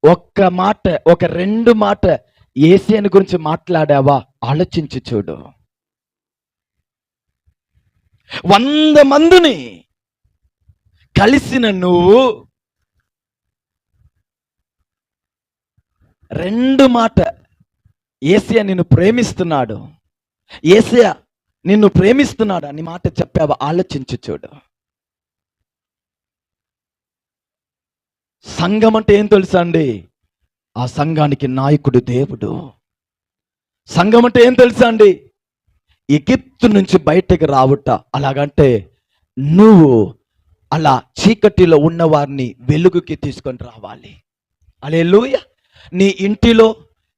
ఒక్క మాట, ఒక 2 మాట యేసయ్యని గురించి మాట్లాడావా? ఆలోచించి చూడు. 100 మందిని కలిసిన నువ్వు 2 మాట యేసయ్య నిన్ను ప్రేమిస్తున్నాడు, యేసయ్య నిన్ను ప్రేమిస్తున్నాడు అని మాట చెప్పావా? ఆలోచించి చూడు. సంఘం అంటే ఏం తెలుసా అండి? ఆ సంఘానికి నాయకుడు దేవుడు. సంఘం అంటే ఏం తెలుసా అండి? ఎగిప్తు నుంచి బయటకు రావుట. అలాగంటే నువ్వు అలా చీకటిలో ఉన్న వారిని వెలుగుకి తీసుకొని రావాలి. హల్లెలూయా. నీ ఇంటిలో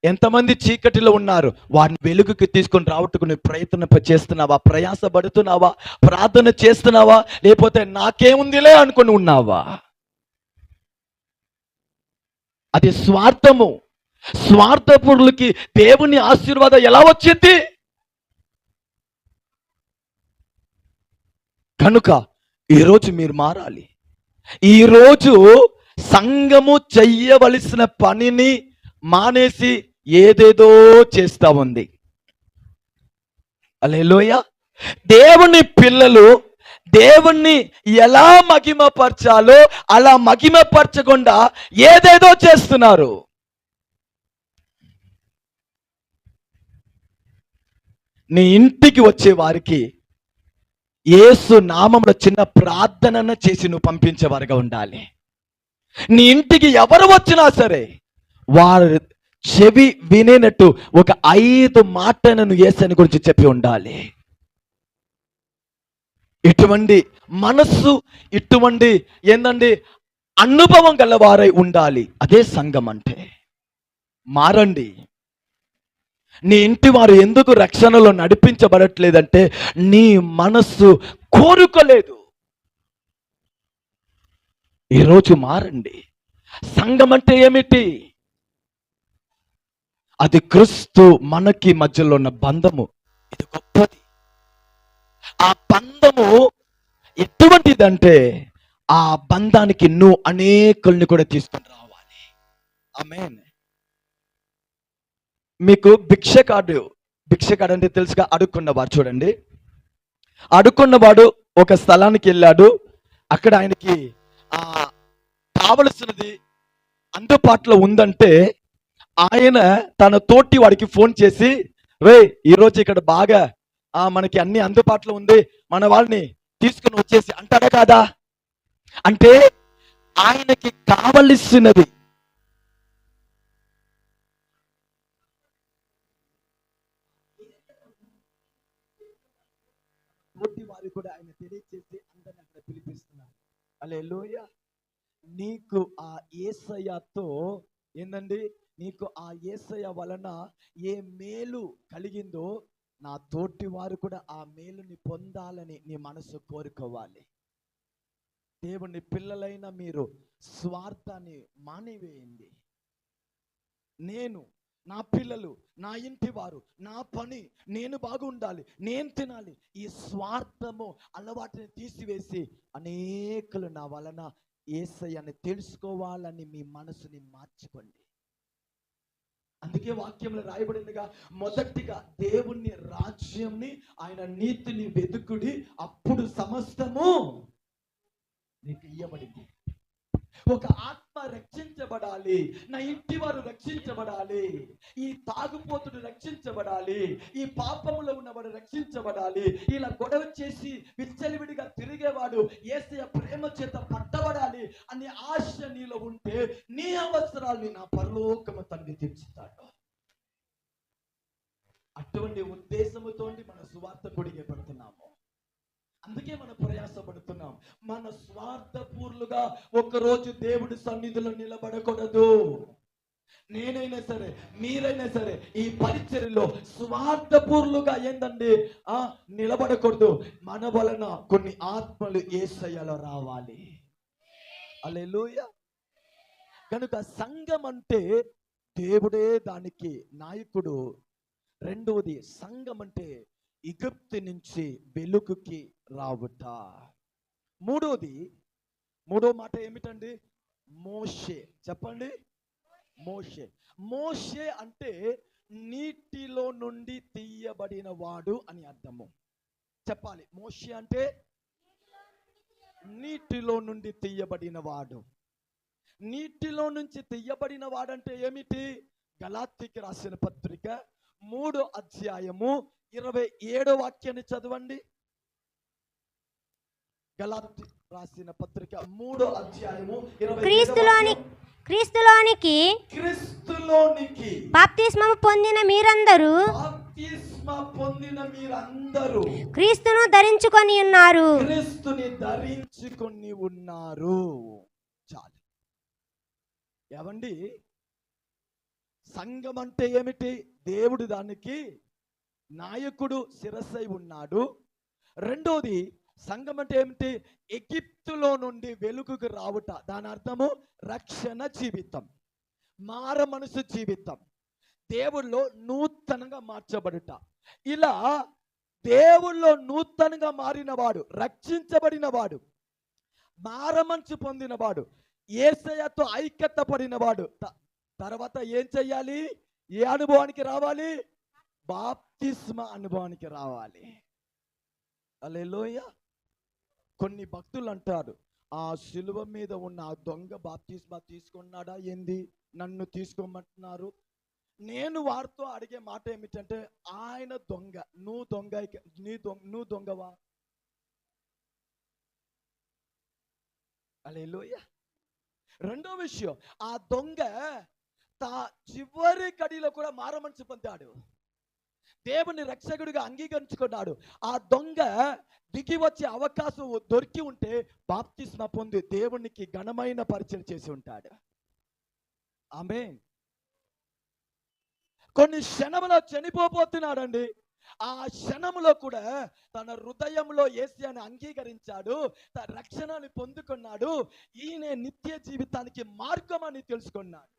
ఎంతమంది చీకటిలో ఉన్నారు, వారిని వెలుగుకి తీసుకొని రావటకు నువ్వు ప్రయత్నం చేస్తున్నావా? ప్రయాసపడుతున్నావా? ప్రార్థన చేస్తున్నావా? లేకపోతే నాకేముందిలే అనుకుని ఉన్నావా? అది స్వార్థము. స్వార్థపరులకి దేవుని ఆశీర్వాదం ఎలా వచ్చింది? కనుక ఈరోజు మీరు మారాలి. ఈరోజు సంఘము చెయ్యవలసిన పనిని మానేసి ఏదేదో చేస్తా ఉంది. హల్లెలూయా. దేవుని పిల్లలు దేవుణ్ణి ఎలా మహిమపరచాలో అలా మహిమపరచకుండా ఏదేదో చేస్తున్నారు. నీ ఇంటికి వచ్చే వారికి యేసు నామములో చిన్న ప్రార్థన చేసి నువ్వు పంపించేవారుగా ఉండాలి. నీ ఇంటికి ఎవరు వచ్చినా సరే వారు చెవి వినేనట్టు ఒక 5 మాటలను యేసుని గురించి చెప్పి ఉండాలి. ఇటువంటి మనస్సు, ఇటువంటి ఏందండి అనుభవం గలవారై ఉండాలి. అదే సంఘం అంటే. మారండి. నీ ఇంటి వారు ఎందుకు రక్షణలో నడిపించబడట్లేదంటే నీ మనస్సు కోరుకోలేదు. ఈరోజు మారండి. సంఘం అంటే ఏమిటి? అది క్రీస్తు మనకి మధ్యలో ఉన్న బంధము. ఇది గొప్పది. ఆ బంధము ఎటువంటిదంటే ఆ బంధానికి నువ్వు అనేకుల్ని కూడా తీసుకొని రావాలి. ఆమేన్. మీకు భిక్ష కార్డు అంటే తెలుసుగా, అడుక్కున్నవాడు. చూడండి, అడుక్కున్నవాడు ఒక స్థలానికి వెళ్ళాడు. అక్కడ ఆయనకి కావలసినది అందుబాటులో ఉందంటే ఆయన తన తోటి వాడికి ఫోన్ చేసి, రే ఈరోజు ఇక్కడ బాగా మనకి అన్ని అందుబాటులో ఉంది, మన వాళ్ళని తీసుకుని వచ్చేసి అంటాడా కాదా? అంటే ఆయనకి కావలసినది తోటి వారి కూడా ఆయన తెలియచేసి అందరిని అక్కడ పిలిపిస్తున్నారు. హల్లెలూయా. నీకు ఆ యేసయ్యతో ఏందండి, నీకు ఆ యేసయ్య వలన ఏ మేలు కలిగిందో నా తోటి వారు కూడా ఆ మేలుని పొందాలని నీ మనసు కోరుకోవాలి. దేవుని పిల్లలైన మీరు స్వార్థాన్ని మానివేయండి. నేను, నా పిల్లలు, నా ఇంటి వారు, నా పని, నేను బాగుండాలి, నేను తినాలి, ఈ స్వార్థము అలవాటుని తీసివేసి అనేకులు నా వలన యేసయ్యని తెలుసుకోవాలని మీ మనసుని మార్చుకోండి. అందుకే వాక్యంలో రాయబడిందిగా, మొదటిగా దేవుని రాజ్యంని ఆయన నీతిని వెతుకుడి, అప్పుడు సమస్తము నీకు ఇయ్యబడింది. ఒక ఆత్మ రక్షించబడాలి, నా ఇంటి వారు రక్షించబడాలి, ఈ తాగుపోతుడు రక్షించబడాలి, ఈ పాపములో ఉన్నవాడు రక్షించబడాలి, ఇలా గొడవ చేసి విచ్చలివిడిగా తిరిగేవాడు యేసయ్య ప్రేమ చేత పట్టబడాలి అనే ఆశ నీలో ఉంటే నీ అవసరాల్ని నా పరలోకము తండ్రి తీర్చుతాడు. అటువంటి ఉద్దేశముతో మన సువార్త కొడిగే పడుతున్నాము. అందుకే మనం ప్రయాసపడుతున్నాం. మన స్వార్థపూర్లుగా ఒక్కరోజు దేవుడి సన్నిధిలో నిలబడకూడదు. నేనైనా సరే, మీరైనా సరే ఈ పరిచర్యలో స్వార్థపూర్లుగా ఏందండి నిలబడకూడదు. మన వలన కొన్ని ఆత్మలు యేసయ్యలో రావాలి. హల్లెలూయా. కనుక సంఘం అంటే దేవుడే దానికి నాయకుడు. రెండవది, సంఘం అంటే ఈజిప్టు నుంచి వెలుగుకి రావుట. మూడో మాట ఏమిటండి? మోషే. చెప్పండి. మోషే అంటే నీటిలో నుండి తీయబడిన వాడు అని అర్థము. చెప్పాలి. మోషే అంటే నీటిలో నుండి తీయబడిన వాడు. నీటిలో నుంచి తీయబడిన వాడంటే ఏమిటి? గలాతీకి రాసిన పత్రిక 3వ అధ్యాయము 27వ వాక్యాన్ని చదవండి. గలాతీ రాసిన పత్రిక 3వ అధ్యాయము 27వ క్రీస్తులోనికి బాప్తిస్మము పొందిన మీరందరూ క్రీస్తును ధరించుకొని ఉన్నారు. క్రీస్తుని ధరించుకొని ఉన్నారు. చాలు. ఏమండి, సంఘం అంటే ఏమిటి? దేవుడు దానికి నాయకుడు, శిరస్సై ఉన్నాడు. రెండోది, సంఘం అంటే ఏమిటి? ఎగిప్తులో నుండి వెలుగుకు రావుట. దాని అర్థము రక్షణ జీవితం, మార మనసు జీవితం, దేవుళ్ళో నూతనంగా మార్చబడుట. ఇలా దేవుళ్ళో నూతనంగా మారినవాడు, రక్షించబడినవాడు, మారమనసు పొందినవాడు, యేసయ్యతో ఐక్యత పడినవాడు తర్వాత ఏం చెయ్యాలి? ఏ అనుభవానికి రావాలి? బాప్తిస్మ అనుభవానికి రావాలి. హల్లెలూయా. కొన్ని భక్తులు అంటారు, ఆ శిలువ మీద ఉన్న ఆ దొంగ బాప్తిస్మ తీసుకున్నాడా ఏంది, నన్ను తీసుకోమంటున్నారు. నేను వారితో అడిగే మాట ఏమిటంటే, ఆయన దొంగ, నువ్వు దొంగవా? హల్లెలూయా. రెండో విషయం, ఆ దొంగ చివరి కడిలో కూడా మారమనసు పొందాడు, దేవుని రక్షకుడిగా అంగీకరించుకున్నాడు. ఆ దొంగ దిగి వచ్చే అవకాశం దొరికి ఉంటే బాప్తిస్మా పొంది దేవునికి ఘనమైన పరిచయం చేసి ఉంటాడు. ఆమేన్. కొన్ని క్షణములో చనిపోతున్నాడండి. ఆ క్షణములో కూడా తన హృదయంలో యేసుని అంగీకరించాడు, తన రక్షణని పొందుకున్నాడు, ఈయన నిత్య జీవితానికి మార్గం అని తెలుసుకున్నాడు.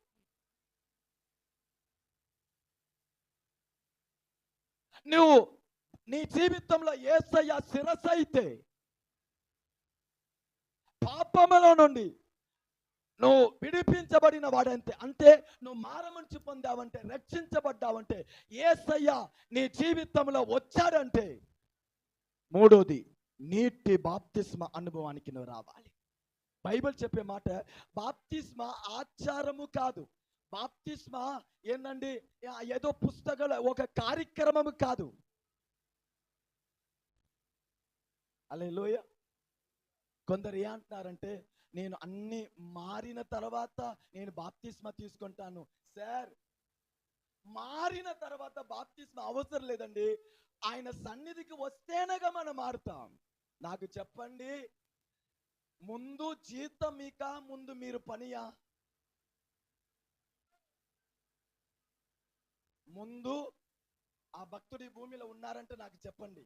నువ్వు నీ జీవితంలో యేసయ్య శిరస్సు అయితే, పాపములో నుండి నువ్వు విడిపించబడిన వాడంటే, అంటే నువ్వు మారమనసు పొందావంటే, రక్షించబడ్డావంటే, యేసయ్య నీ జీవితంలో వచ్చాడంటే, మూడోది నీటి బాప్తిస్మ అనుభవానికి నువ్వు రావాలి. బైబిల్ చెప్పే మాట, బాప్తిస్మ ఆచారము కాదు, బాప్తిస్మ ఏందండి ఏదో పుస్తకాల ఒక కార్యక్రమము కాదు. హల్లెలూయా. కొందరు ఏమంటున్నారంటే, నేను అన్ని మారిన తర్వాత నేను బాప్తిస్మ తీసుకుంటాను. సార్, మారిన తర్వాత బాప్తిస్మ అవసరం లేదండి, ఆయన సన్నిధికి వస్తేనగా మనం మారుతాం. నాకు చెప్పండి, ముందు జీతం మీక, ముందు మీరు పనియా? ముందు ఆ భక్తుడి భూమిలో ఉన్నారంటే నాకు చెప్పండి,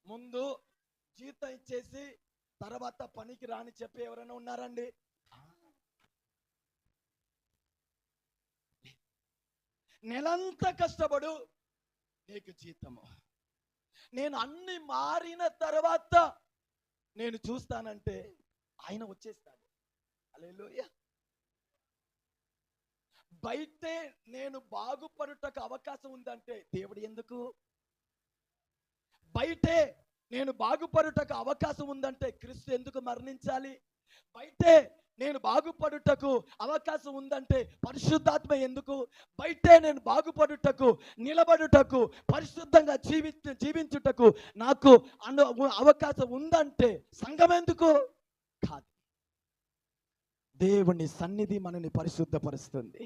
ముందు జీతం ఇచ్చేసి తర్వాత పనికి రాని చెప్పి ఎవరైనా ఉన్నారండి? నెలంతా కష్టపడు, నీకు జీతము. నేను అన్ని మారిన తర్వాత నేను చూస్తానంటే ఆయన వచ్చేస్తాడు. హల్లెలూయా. బయటే నేను బాగుపడుటకు అవకాశం ఉందంటే దేవుడు ఎందుకు? బయటే నేను బాగుపడుటకు అవకాశం ఉందంటే క్రీస్తు ఎందుకు మరణించాలి? బయటే నేను బాగుపడుటకు అవకాశం ఉందంటే పరిశుద్ధాత్మ ఎందుకు? బయటే నేను బాగుపడుటకు, నిలబడుటకు, పరిశుద్ధంగా జీవించుటకు నాకు అవకాశం ఉందంటే సంఘం ఎందుకు? కాదు. దేవుని సన్నిధి మనని పరిశుద్ధపరుస్తుంది,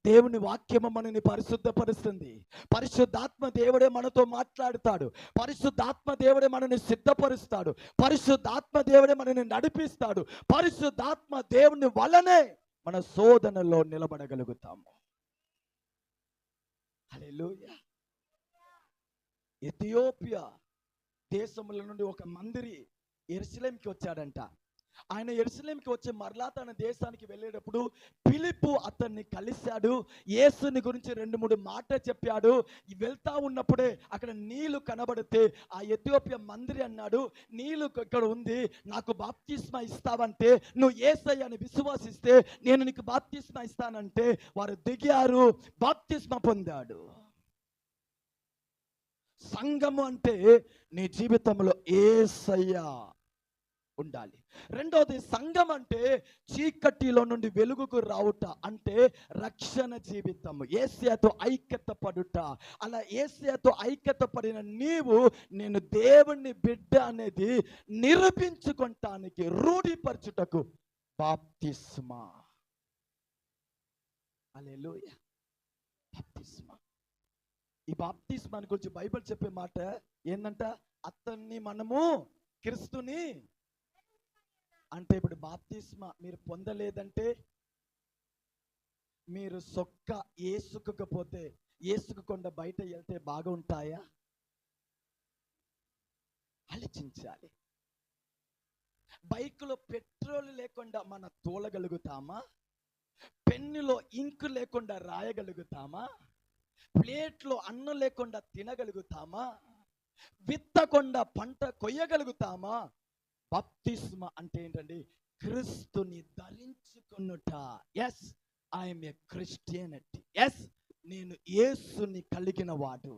దేవుని వాక్యము మనని పరిశుద్ధపరుస్తుంది, పరిశుద్ధాత్మ దేవుడే మనతో మాట్లాడుతాడు, పరిశుద్ధాత్మ దేవుడే మనని సిద్ధపరుస్తాడు, పరిశుద్ధాత్మ దేవుడే మనని నడిపిస్తాడు, పరిశుద్ధాత్మ దేవుని వలనే మన శోధనలో నిలబడగలుగుతాము. హల్లెలూయా. ఎథియోపియా దేశముల నుండి ఒక మందిరి యెరూషలేముకి వచ్చాడంట. ఆయన యెరూషలేముకి వచ్చి మరలా తన దేశానికి వెళ్ళేటప్పుడు ఫిలిప్పు అతన్ని కలిశాడు, యేసుని గురించి 2-3 మాటలు చెప్పాడు. వెళ్తా ఉన్నప్పుడే అక్కడ నీళ్లు కనబడితే ఆ ఎథియోపియా మందిరి అన్నాడు, నీళ్లు ఇక్కడ ఉంది, నాకు బాప్తిస్మా ఇస్తావంటే, నువ్వు యేసయ్యని విశ్వాసిస్తే నేను నీకు బాప్తిస్మా ఇస్తానంటే వారు దిగారు, బాప్తిస్మా పొందాడు. సంఘము అంటే నీ జీవితంలో యేసయ్య ఉండాలి. రెండోది, సంఘం అంటే చీకటిలో నుండి వెలుగుకు రావుట, అంటే రక్షణ జీవితము, యేసయ్యతో ఐక్యత పడుట. అలా యేసయ్యతో ఐక్యత పడిన నీవు నేను దేవుని బిడ్డ అనేది నిరూపించుకోవటానికి, రూఢిపరచుటకు బాప్తిస్మా. హల్లెలూయా. బాప్తిస్మా. ఈ బాప్తిస్మాని గురించి బైబిల్ చెప్పే మాట ఏందంట, అతన్ని మనము క్రీస్తుని అంటే, ఇప్పుడు బాప్తిస్మా మీరు పొందలేదంటే, మీరు ఏసుకపోతే, ఏసుకుండా బయట వెళ్తే బాగుంటాయా? ఆలోచించాలి. బైక్లో పెట్రోల్ లేకుండా మన తోలగలుగుతామా? పెన్నులో ఇంకు లేకుండా రాయగలుగుతామా? ప్లేట్లో అన్నం లేకుండా తినగలుగుతామా? విత్తకుండా పంట కొయ్యగలుగుతామా? బాప్తిస్మా అంటే ఏంటండి? క్రీస్తుని ధరించుకొనుట. Yes, I'm a Christianity. Yes, నేను యేసుని కలిగిన వాడు.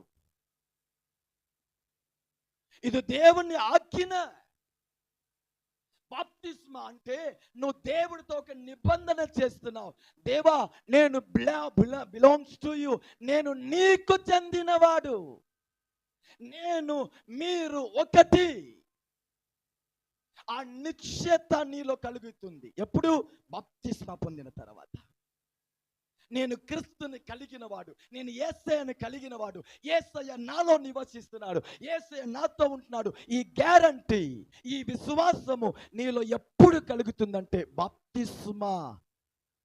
ఇది దేవుని ఆజ్ఞ. బాప్తిస్మా అంటే నువ్వు దేవుడితో ఒక నిబంధన చేస్తున్నావు. దేవా, నేను బిలాంగ్స్ టు యు, నేను నీకు చెందినవాడు, మీరు ఒకటి. ఆ నిశ్చయత నీలో కలుగుతుంది. ఎప్పుడు? బాప్తిస్మా పొందిన తర్వాత. నేను క్రీస్తుని కలిగిన వాడు, నేను యేసయ్యను కలిగిన వాడు, యేసయ్య నాలో నివసిస్తున్నాడు, యేసయ్య నాతో ఉంటున్నాడు. ఈ గ్యారంటీ, ఈ విశ్వాసము నీలో ఎప్పుడు కలుగుతుందంటే బాప్తిస్మా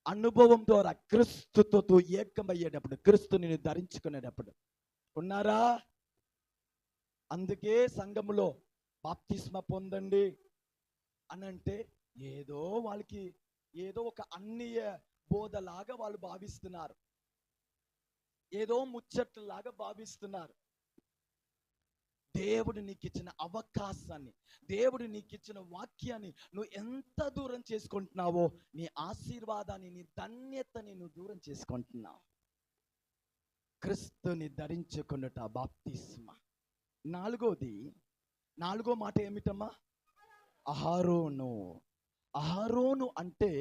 అనుభవం ద్వారా, క్రీస్తుతో ఏకమయ్యేటప్పుడు, క్రీస్తుని ధరించుకునేటప్పుడు. ఉన్నారా? అందుకే సంఘములో బాప్తిస్మా పొందండి అనంటే ఏదో వాళ్ళకి ఏదో ఒక అన్య బోధలాగా వాళ్ళు భావిస్తున్నారు, ఏదో ముచ్చట్లాగా భావిస్తున్నారు. దేవుడు నీకు ఇచ్చిన అవకాశాన్ని, దేవుడు నీకు ఇచ్చిన వాక్యాన్ని నువ్వు ఎంత దూరం చేసుకుంటున్నావో, నీ ఆశీర్వాదాన్ని, నీ ధన్యతని నువ్వు దూరం చేసుకుంటున్నావు. క్రీస్తుని ధరించుకున్నట బాప్తిస్మా. నాలుగో మాట ఏమిటమ్మా? అహరోను. అహరోను అంటే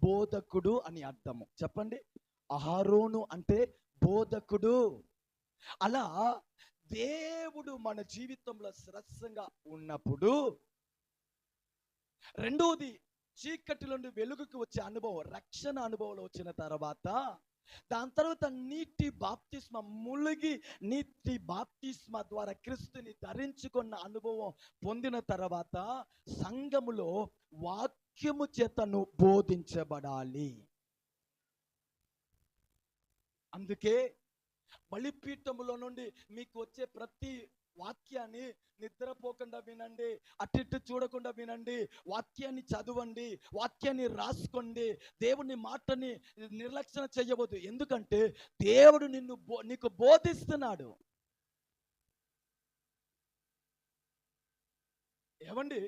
బోధకుడు అని అర్థము. చెప్పండి. అహరోను అంటే బోధకుడు. అలా దేవుడు మన జీవితంలో శ్రద్ధంగా ఉన్నప్పుడు, రెండోది చీకటి నుండి వెలుగుకి వచ్చే అనుభవం, రక్షణ అనుభవంలో వచ్చిన తర్వాత, దాని తర్వాత నీటి బాప్తిస్మా, ములిగి నీటి బాప్తిస్మా ద్వారా క్రీస్తుని ధరించుకున్న అనుభవం పొందిన తర్వాత సంఘములో వాక్యము చేతను బోధించబడాలి. అందుకే బలిపీఠములో నుండి మీకు వచ్చే ప్రతి వాక్యాన్ని నిద్రపోకుండా వినండి, అటు చూడకుండా వినండి, వాక్యాన్ని చదవండి, వాక్యాన్ని రాసుకోండి. దేవుని మాటని నిర్లక్ష్యం చేయవద్దు. ఎందుకంటే దేవుడు నీకు బోధిస్తున్నాడు. ఏమండి?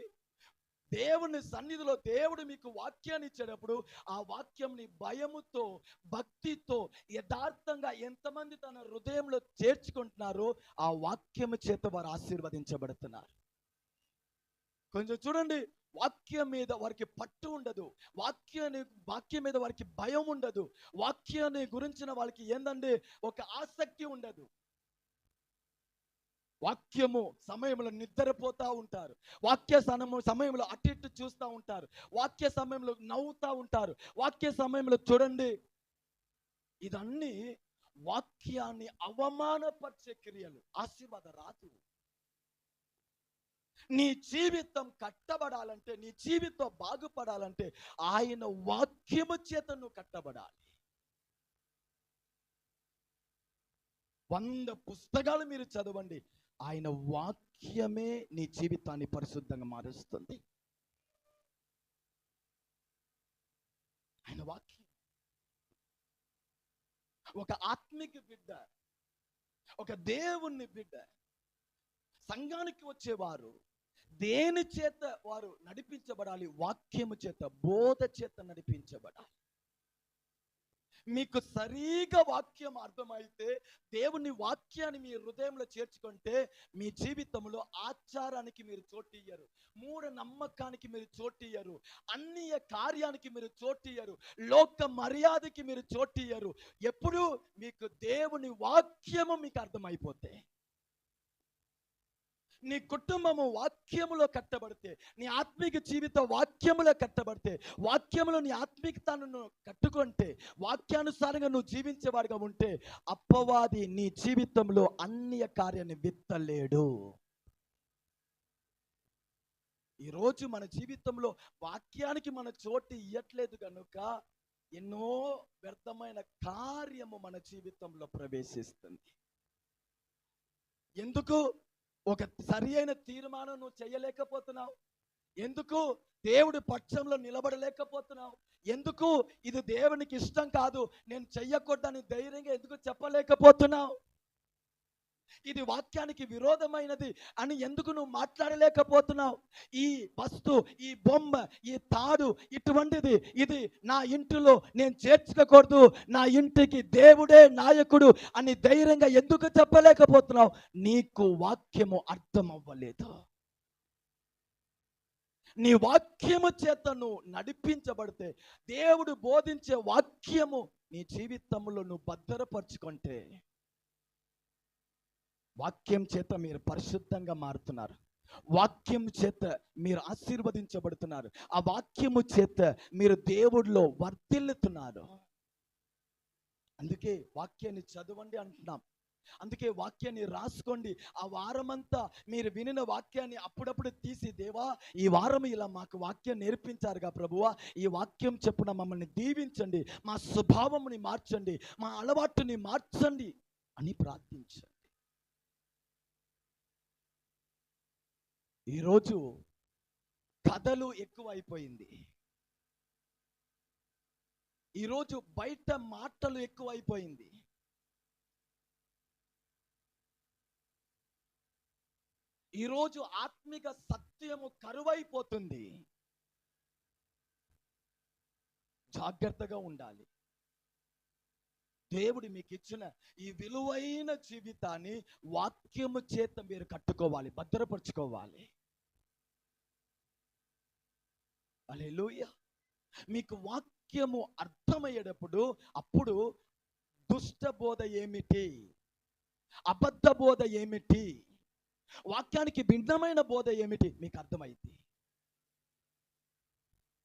దేవుని సన్నిధిలో దేవుడు మీకు వాక్యాన్ని ఇచ్చేటప్పుడు ఆ వాక్యంని భయముతో, భక్తితో, యథార్థంగా ఎంతమంది తన హృదయంలో చేర్చుకుంటున్నారో ఆ వాక్యము చేత వారు ఆశీర్వదించబడుతున్నారు. కొంచెం చూడండి, వాక్యం మీద వారికి పట్టు ఉండదు, వాక్యం మీద వారికి భయం ఉండదు, వాక్యాన్ని గురించిన వాళ్ళకి ఏందంటే ఒక ఆసక్తి ఉండదు. వాక్యము సమయంలో నిద్రపోతా ఉంటారు, వాక్య సమయంలో అటు చూస్తూ ఉంటారు, వాక్య సమయంలో నవ్వుతూ ఉంటారు, వాక్య సమయంలో చూడండి, ఇదన్నీ వాక్యాన్ని అవమానపరిచే క్రియలు. ఆశీర్వాద రాదు. నీ జీవితం కట్టబడాలంటే, నీ జీవితం బాగుపడాలంటే ఆయన వాక్యము చేత నువ్వు కట్టబడాలి. 100 పుస్తకాలు మీరు చదవండి, ఆయన వాక్యమే నీ జీవితాన్ని పరిశుద్ధంగా మారుస్తుంది. ఆయన వాక్యం. ఒక ఆత్మిక బిడ్డ, ఒక దేవుని బిడ్డ, సంఘానికి వచ్చేవారు దేని చేత వారు నడిపించబడాలి? వాక్యము చేత, బోధ చేత నడిపించబడాలి. మీకు సరిగా వాక్యం అర్థమైతే, దేవుని వాక్యాన్ని మీ హృదయంలో చేర్చుకుంటే, మీ జీవితంలో ఆచారానికి మీరు చోటియ్యరు, మూఢ నమ్మకానికి మీరు చోటియ్యరు, అన్య కార్యానికి మీరు చోటియ్యరు, లోక మర్యాదకి మీరు చోటియ్యరు. ఎప్పుడు మీకు దేవుని వాక్యము మీకు అర్థమైపోతే, నీ కుటుంబము వాక్యములో కట్టబడితే, నీ ఆత్మీక జీవితం వాక్యములో కట్టబడితే, వాక్యములో నీ ఆత్మీకతను కట్టుకుంటే, వాక్యానుసారంగా నువ్వు జీవించేవాడిగా ఉంటే, అపవాది నీ జీవితంలో అన్య కార్యాన్ని విత్తలేడు. ఈరోజు మన జీవితంలో వాక్యానికి మన చోటు ఇయ్యట్లేదు కనుక ఎన్నో వ్యర్థమైన కార్యము మన జీవితంలో ప్రవేశిస్తుంది. ఎందుకు? ఒక సరి అయిన తీర్మానం నువ్వు చేయలేకపోతున్నావు. ఎందుకు? దేవుడి పక్షంలో నిలబడలేకపోతున్నావు. ఎందుకు? ఇది దేవునికి ఇష్టం కాదు, నేను చెయ్యకూడదని ధైర్యంగా ఎందుకు చెప్పలేకపోతున్నావు? ఇది వాక్యానికి విరోధమైనది అని ఎందుకు నువ్వు మాట్లాడలేకపోతున్నావు? ఈ వస్తు, ఈ బొమ్మ, ఈ తాడు, ఇటువంటిది ఇది నా ఇంటిలో నేను చేర్చుకోకూడదు, నా ఇంటికి దేవుడే నాయకుడు అని ధైర్యంగా ఎందుకు చెప్పలేకపోతున్నావు? నీకు వాక్యము అర్థం అవ్వలేదు. నీ వాక్యము చేత నువ్వు నడిపించబడితే, దేవుడు బోధించే వాక్యము నీ జీవితంలో నువ్వు భద్రపరుచుకుంటే, వాక్యం చేత మీరు పరిశుద్ధంగా మారుతున్నారు. వాక్యం చేత మీరు ఆశీర్వదించబడుతున్నారు. ఆ వాక్యము చేత మీరు దేవుడిలో వర్ధిల్లుతున్నారు. అందుకే వాక్యాన్ని చదవండి అంటున్నాం. అందుకే వాక్యాన్ని రాసుకోండి. ఆ వారమంతా మీరు వినిన వాక్యాన్ని అప్పుడప్పుడు తీసి, దేవా ఈ వారం ఇలా మాకు వాక్యం నేర్పించారుగా ప్రభువా, ఈ వాక్యం చెప్పున మమ్మల్ని దీవించండి, మా స్వభావముని మార్చండి, మా అలవాటుని మార్చండి అని ప్రార్థించండి. ఈరోజు కథలు ఎక్కువైపోయింది. ఈరోజు బయట మాటలు ఎక్కువైపోయింది. ఈరోజు ఆత్మిక సత్యము కరువైపోతుంది. జాగ్రత్తగా ఉండాలి. దేవుడు మీకు ఇచ్చిన ఈ విలువైన జీవితాన్ని వాక్యము చేత మీరు కట్టుకోవాలి, భద్రపరుచుకోవాలి. హల్లెలూయా. మీకు వాక్యము అర్థమయ్యేటప్పుడు అప్పుడు దుష్ట బోధ ఏమిటి, అబద్ధ బోధ ఏమిటి, వాక్యానికి భిన్నమైన బోధ ఏమిటి మీకు అర్థమైంది.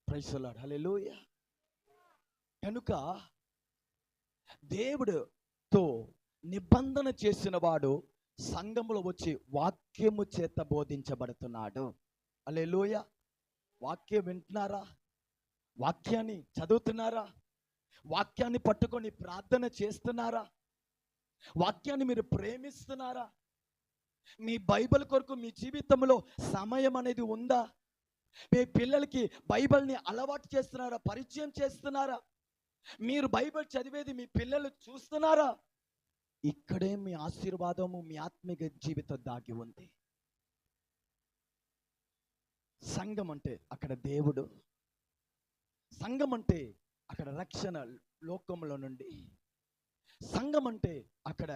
Praise the lord. హల్లెలూయా. కనుక దేవుడితో నిబంధన చేసిన వాడు సంఘములో వచ్చి వాక్యము చేత బోధించబడుతున్నాడు. హల్లెలూయా. వాక్యం వింటున్నారా? వాక్యాన్ని చదువుతున్నారా? వాక్యాన్ని పట్టుకొని ప్రార్థన చేస్తున్నారా? వాక్యాన్ని మీరు ప్రేమిస్తున్నారా? మీ బైబిల్ కొరకు మీ జీవితంలో సమయం అనేది ఉందా? మీ పిల్లలకి బైబిల్ని అలవాటు చేస్తున్నారా? పరిచయం చేస్తున్నారా? మీరు బైబిల్ చదివేది మీ పిల్లలు చూస్తున్నారా? ఇక్కడే మీ ఆశీర్వాదము, మీ ఆత్మిక జీవితం దాగి ఉంది. సంఘం అంటే అక్కడ దేవుడు, సంఘం అంటే అక్కడ రక్షణ లోకంలో నుండి, సంఘం అంటే అక్కడ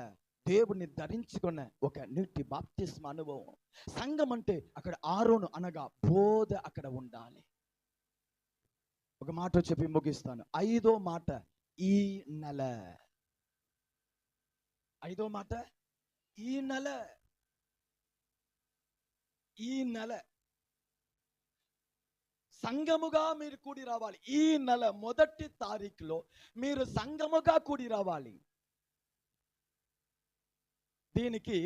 దేవుని ధరించుకున్న ఒక నీటి బాప్తిస్మ అనుభవం, సంఘం అంటే అక్కడ ఆరోను అనగా బోధ అక్కడ ఉండాలి. ఒక మాట చెప్పి ముగిస్తాను. 5వ మాట ఈ నెల. 5వ మాట ఈ నెల. ఈ నెల సంఘముగా మీరు కూడి రావాలి. ఈ నెల మొదటి తారీఖులో మీరు సంఘముగా కూడి రావాలి. దీనికి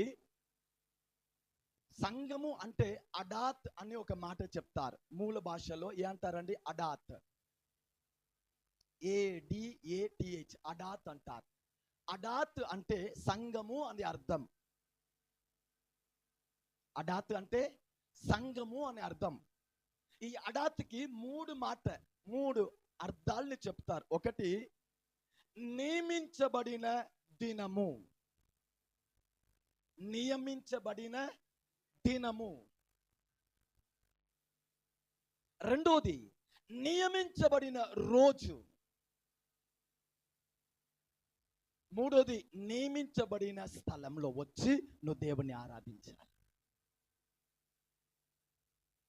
సంఘము అంటే అడాత్ అని ఒక మాట చెప్తారు. మూల భాషలో ఏమంటారండి? అడాత్, ADATH, అడాత్ అంటారు. అడాత్ అంటే సంఘము అని అర్థం. అడాత్ అంటే సంఘము అని అర్థం. ఈ అడాత్కి 3 అర్థాలని చెప్తారు. ఒకటి నియమించబడిన దినము, నియమించబడిన దినము. రెండోది నియమించబడిన రోజు. మూడోది నియమించబడిన స్థలంలో వచ్చి నువ్వు దేవుని ఆరాధించాలి.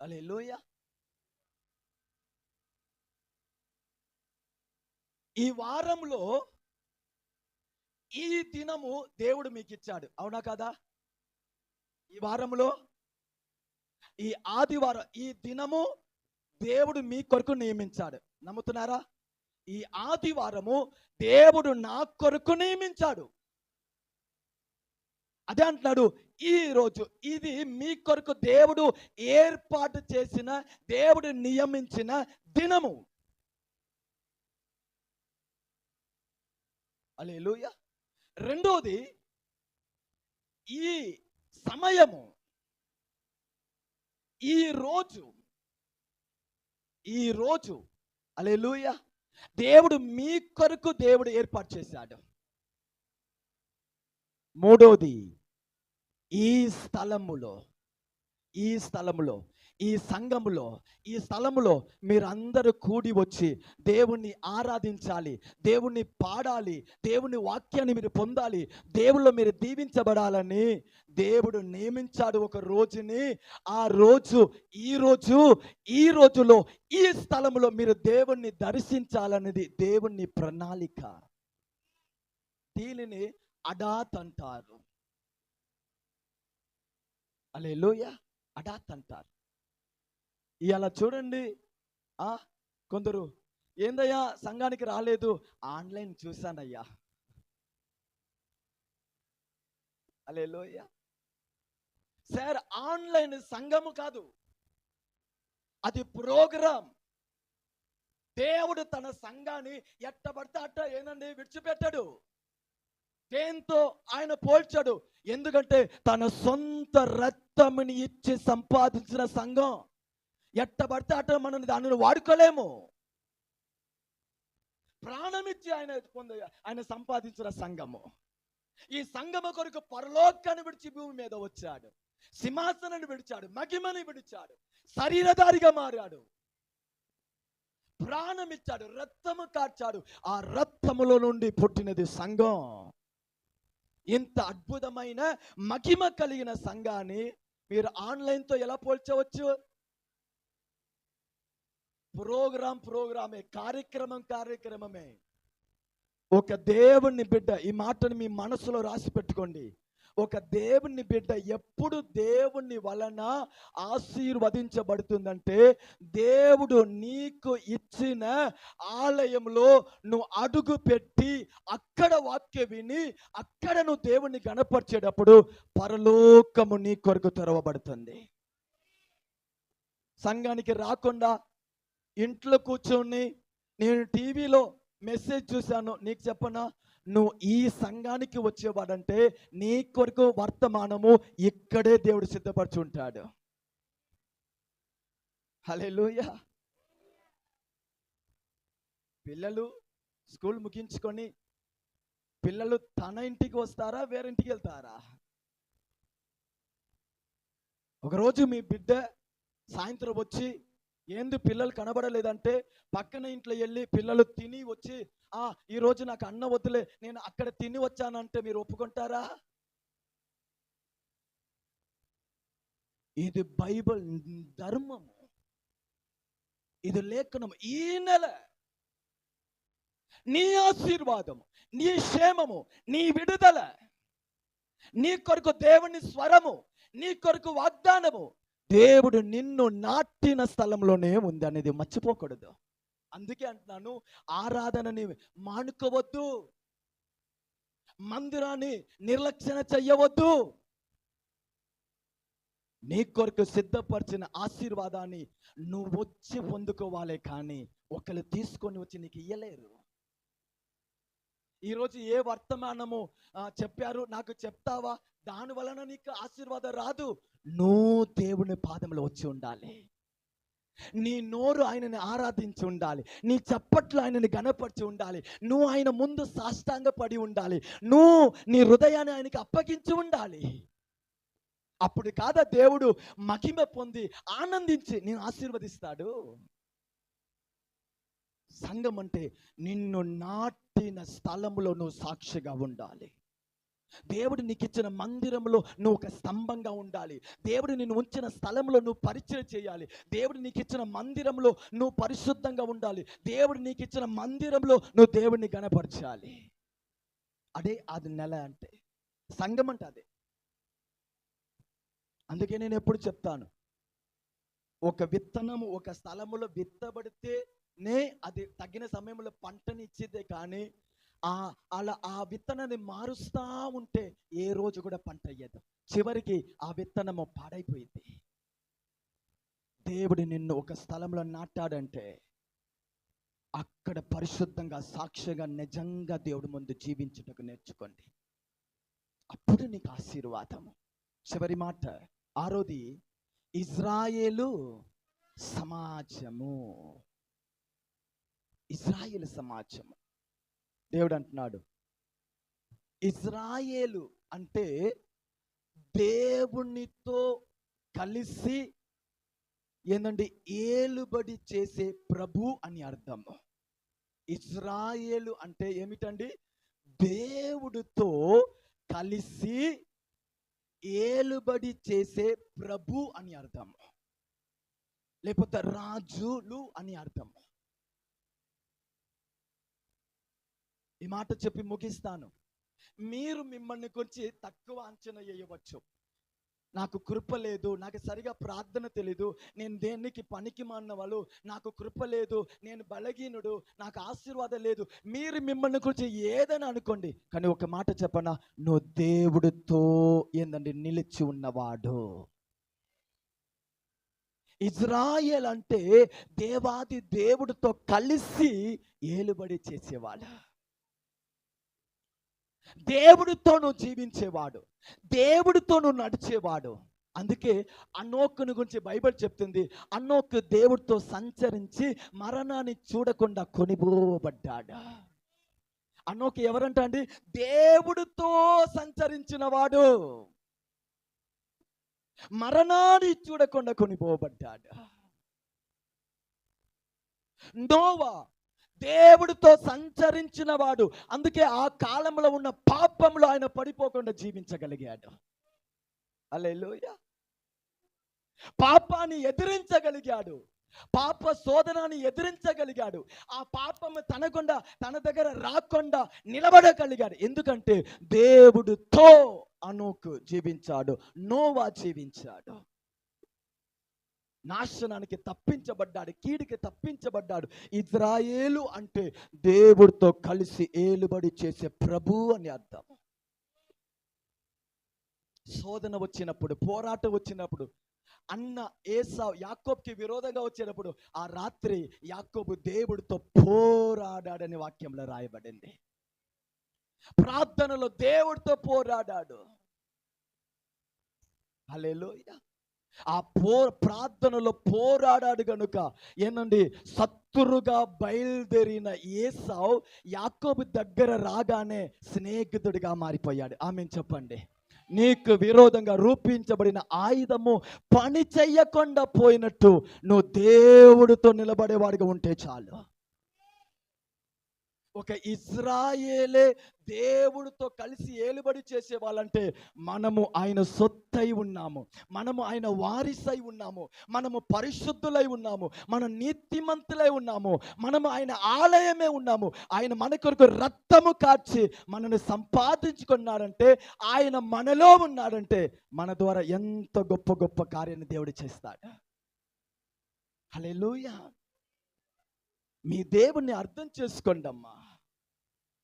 హల్లెలూయా. ఈ వారంలో ఈ దినము దేవుడు మీకు ఇచ్చాడు, అవునా కదా? ఈ వారంలో ఈ ఆదివారం ఈ దినము దేవుడు మీ కొరకు నియమించాడు. నమ్ముతున్నారా? ఈ ఆదివారము దేవుడు నా కొరకు నియమించాడు. అదే అంటున్నాడు, ఈ రోజు ఇది మీ కొరకు దేవుడు ఏర్పాటు చేసిన, దేవుడు నియమించిన దినము. హల్లెలూయా. రెండోది ఈ సమయము, ఈ రోజు హల్లెలూయా దేవుడు మీ కొరకు దేవుడు ఏర్పాటు చేశాడు. మూడోది ఈ స్థలములో, ఈ సంఘములో, ఈ స్థలములో మీరందరూ కూడి వచ్చి దేవుణ్ణి ఆరాధించాలి, దేవుణ్ణి పాడాలి, దేవుని వాక్యాన్ని మీరు పొందాలి, దేవుళ్ళు మీరు దీవించబడాలని దేవుడు నియమించాడు ఒక రోజుని. ఆ రోజు ఈ రోజులో ఈ స్థలములో మీరు దేవుణ్ణి దర్శించాలనేది దేవుని ప్రణాళిక. దీనిని అడాత్ అంటారు. హల్లెలూయా. అడాత్ అంటారు. ఇవాళ చూడండి, ఆ కొందరు ఏందయ్యా సంఘానికి రాలేదు, ఆన్లైన్ చూశానయ్యా. హల్లెలూయా. సార్ ఆన్లైన్ సంఘము కాదు, అది ప్రోగ్రాం. దేవుడు తన సంఘాన్ని ఎట్టబడితే అట్ట ఏందండి విడిచిపెట్టాడు. దేంతో ఆయన పోల్చాడు? ఎందుకంటే తన సొంత రక్తముని ఇచ్చి సంపాదించిన సంఘం. ఎట్టబడితే అట్ట మనం దానిని వాడుకోలేము. ప్రాణమిచ్చి ఆయన సంపాదించిన సంఘము. ఈ సంఘము కొరకు పరలోకాన్ని విడిచి భూమి మీద వచ్చాడు, సింహాసనాన్ని విడిచాడు, మహిమని విడిచాడు, శరీరధారిగా మారాడు, ప్రాణమిచ్చాడు, రక్తము కార్చాడు. ఆ రక్తములో నుండి పుట్టినది సంఘం. ఇంత అద్భుతమైన మహిమ కలిగిన సంఘాన్ని మీరు ఆన్లైన్తో ఎలా పోల్చవచ్చు? ప్రోగ్రామే, కార్యక్రమమే. ఒక దేవుని బిడ్డ, ఈ మాటను మీ మనసులో రాసి పెట్టుకోండి. ఒక దేవుని బిడ్డ ఎప్పుడు దేవుని వలన ఆశీర్వదించబడుతుందంటే, దేవుడు నీకు ఇచ్చిన ఆలయంలో నువ్వు అడుగు పెట్టి అక్కడ వాక్య విని అక్కడ నువ్వు దేవుణ్ణి గణపరిచేటప్పుడు పరలోకము నీ కొరకు తెరవబడుతుంది. సంఘానికి రాకుండా ఇంట్లో కూర్చొని నేను టీవీలో మెసేజ్ చూశాను, నీకు చెప్పనా, నువ్వు ఈ సంఘానికి వచ్చేవాడంటే నీ కొరకు వర్తమానము ఇక్కడే దేవుడు సిద్ధపరచి ఉంటాడు. హల్లెలూయా. పిల్లలు స్కూల్ ముగించుకొని పిల్లలు తన ఇంటికి వస్తారా, వేరింటికి వెళ్తారా? ఒకరోజు మీ బిడ్డ సాయంత్రం వచ్చి ఏంది పిల్లలు కనబడలేదంటే పక్కన ఇంట్లో వెళ్ళి పిల్లలు తిని వచ్చి, ఈరోజు నాకు అన్నం వద్దులే, నేను అక్కడ తిని వచ్చానంటే మీరు ఒప్పుకుంటారా? ఇది బైబిల్ ధర్మము, ఇది లేఖనము. ఈ నెల నీ ఆశీర్వాదము, నీ క్షేమము, నీ విడుదల, నీ కొరకు దేవుని స్వరము, నీ కొరకు వాగ్దానము దేవుడు నిన్ను నాటిన స్థలంలోనే ఉంది అనేది మర్చిపోకూడదు. అందుకే అంటున్నాను, ఆరాధనని మానుకోవద్దు, మందిరాన్ని నిర్లక్ష్యం చెయ్యవద్దు. నీ కొరకు సిద్ధపరిచిన ఆశీర్వాదాన్ని నువ్వు వచ్చి పొందుకోవాలి, కానీ ఒకళ్ళు తీసుకొని వచ్చి నీకు ఇయ్యలేరు. ఈరోజు ఏ వర్తమానము చెప్పారు, నాకు చెప్తావా? దాని వలన నీకు ఆశీర్వాదం రాదు. నువ్వు దేవుని పాదంలో వచ్చి ఉండాలి, నీ నోరు ఆయనని ఆరాధించి ఉండాలి, నీ చప్పట్లు ఆయనని గణపరిచి ఉండాలి, నువ్వు ఆయన ముందు సాష్టాంగ పడి ఉండాలి, నువ్వు నీ హృదయాన్ని ఆయనకి అప్పగించి ఉండాలి. అప్పుడు కాదా దేవుడు మహిమ పొంది ఆనందించి నేను ఆశీర్వదిస్తాడు. సంఘం అంటే నిన్ను నాటిన స్థలంలో నువ్వు సాక్షిగా ఉండాలి. దేవుడు నీకు ఇచ్చిన మందిరంలో నువ్వు ఒక స్తంభంగా ఉండాలి. దేవుడు నిన్ను ఉంచిన స్థలంలో నువ్వు పరిచయం చేయాలి. దేవుడు నీకు ఇచ్చిన మందిరంలో నువ్వు పరిశుద్ధంగా ఉండాలి. దేవుడు నీకు ఇచ్చిన మందిరంలో నువ్వు దేవుడిని గణపరచాలి. అదే అది నెల అంటే, సంఘం అంటే అదే. అందుకే నేను ఎప్పుడు చెప్తాను, ఒక విత్తనము ఒక స్థలములో విత్తబడితేనే అది తగిన సమయంలో పంటని ఇచ్చేదే, కానీ అలా ఆ విత్తనాన్ని మారుస్తా ఉంటే ఏ రోజు కూడా పంట అయ్యేది. చివరికి ఆ విత్తనము పాడైపోయింది. దేవుడు నిన్ను ఒక స్థలంలో నాటాడంటే అక్కడ పరిశుద్ధంగా సాక్షిగా నిజంగా దేవుడి ముందు జీవించుటకు నేర్చుకోండి. అప్పుడు నీకు ఆశీర్వాదము. చివరి మాట, ఆరోది ఇజ్రాయేలు సమాజము. ఇజ్రాయేలు సమాజము. దేవుడు అంటున్నాడు, ఇజ్రాయేలు అంటే దేవునితో కలిసి ఏందండి ఏలుబడి చేసే ప్రభు అని అర్థము. ఇజ్రాయేలు అంటే ఏమిటండి? దేవుడితో కలిసి ఏలుబడి చేసే ప్రభు అని అర్థము, లేకపోతే రాజులు అని అర్థము. ఈ మాట చెప్పి ముగిస్తాను. మీరు మిమ్మల్ని గురించి తక్కువ అంచనా వేయవచ్చు. నాకు కృప లేదు, నాకు సరిగా ప్రార్థన తెలీదు, నేను దేనికి పనికి మాలినవాళ్ళు, నాకు కృప లేదు, నేను బలహీనుడు, నాకు ఆశీర్వాదం లేదు. మీరు మిమ్మల్ని గురించి ఏదైనా అనుకోండి, కానీ ఒక మాట చెప్పనా, నువ్వు దేవుడితో ఏందండి నిలిచి ఉన్నవాడు. ఇజ్రాయేల్ అంటే దేవాది దేవుడితో కలిసి ఏలుబడి చేసేవాడు. దేవుడితో నువ్వు జీవించేవాడు, దేవుడితో నువ్వు నడిచేవాడు. అందుకే అనోకుని గురించి బైబిల్ చెప్తుంది, అనోకు దేవుడితో సంచరించి మరణాన్ని చూడకుండా కొనిపోబడ్డాడు. అనోకు ఎవరంట అండి? దేవుడితో సంచరించిన వాడు, మరణాన్ని చూడకుండా కొనిపోబడ్డాడు. నోవా దేవుడితో సంచరించిన వాడు, అందుకే ఆ కాలంలో ఉన్న పాపంలో ఆయన పడిపోకుండా జీవించగలిగాడు. హల్లెలూయా. పాపాన్ని ఎదిరించగలిగాడు, పాప శోధనాన్ని ఎదిరించగలిగాడు, ఆ పాపము తన దగ్గర రాకుండా నిలబడగలిగాడు. ఎందుకంటే దేవుడితో అనోకు జీవించాడు, నోవా జీవించాడు. నాశనానికి తప్పించబడ్డాడు, కీడుకి తప్పించబడ్డాడు. ఇజ్రాయేలు అంటే దేవుడితో కలిసి ఏలుబడి చేసే ప్రభు అని అర్థం. శోధన వచ్చినప్పుడు, పోరాటం వచ్చినప్పుడు, అన్న ఏసావు యాకోబుకి విరోధంగా వచ్చినప్పుడు ఆ రాత్రి యాకోబు దేవుడితో పోరాడాడని వాక్యంలో రాయబడింది. ప్రార్థనలో దేవుడితో పోరాడాడు. హల్లెలూయా. ఆ ప్రార్థనలో పోరాడాడు గనుక ఏనండి, శత్రుగా బయలుదేరిన ఏసావు యాకోబు దగ్గర రాగానే స్నేహితుడిగా మారిపోయాడు. ఆమేన్ చెప్పండి. నీకు విరోధంగా రూపించబడిన ఆయుధము పని చెయ్యకుండా పోయినట్టు నువ్వు దేవుడితో నిలబడేవాడిగా ఉంటే చాలు. ఒక ఇజ్రాయేలే దేవుడితో కలిసి ఏలుబడి చేసే వాళ్ళంటే మనము ఆయన సొత్తై ఉన్నాము, మనము ఆయన వారిసై ఉన్నాము, మనము పరిశుద్ధులై ఉన్నాము, మనం నీతిమంతులై ఉన్నాము, మనము ఆయన ఆలయమే ఉన్నాము. ఆయన మన కొరకు రక్తము కార్చి మనల్ని సంపాదించుకున్నాడంటే, ఆయన మనలో ఉన్నాడంటే మన ద్వారా ఎంత గొప్ప గొప్ప కార్యాన్ని దేవుడు చేస్తాడు. హల్లెలూయా. మీ దేవుణ్ణి అర్థం చేసుకోండి అమ్మా.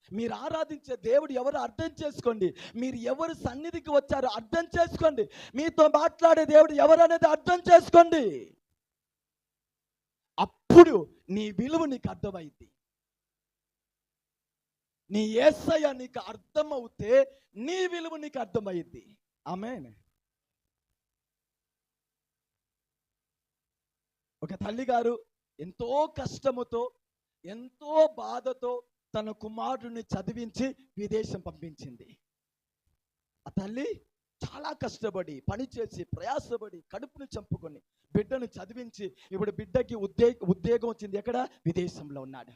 మీరు ఆరాధించే దేవుడు ఎవరు అర్థం చేసుకోండి. మీరు ఎవరు సన్నిధికి వచ్చారో అర్థం చేసుకోండి. మీతో మాట్లాడే దేవుడు ఎవరు అనేది అర్థం చేసుకోండి. అప్పుడు నీ విలువ నీకు అర్థమైంది. నీ యేసయ్య నీకు అర్థమవుతే నీ విలువ నీకు అర్థమైంది. ఆమేన్. ఒక తల్లి గారు ఎంతో కష్టముతో, ఎంతో బాధతో తన కుమారుడిని చదివించి విదేశం పంపించింది. ఆ తల్లి చాలా కష్టపడి, పనిచేసి, ప్రయాసపడి, కడుపును చంపుకొని బిడ్డను చదివించి, ఇప్పుడు బిడ్డకి ఉద్యోగం వచ్చింది. ఎక్కడ? విదేశంలో ఉన్నాడు.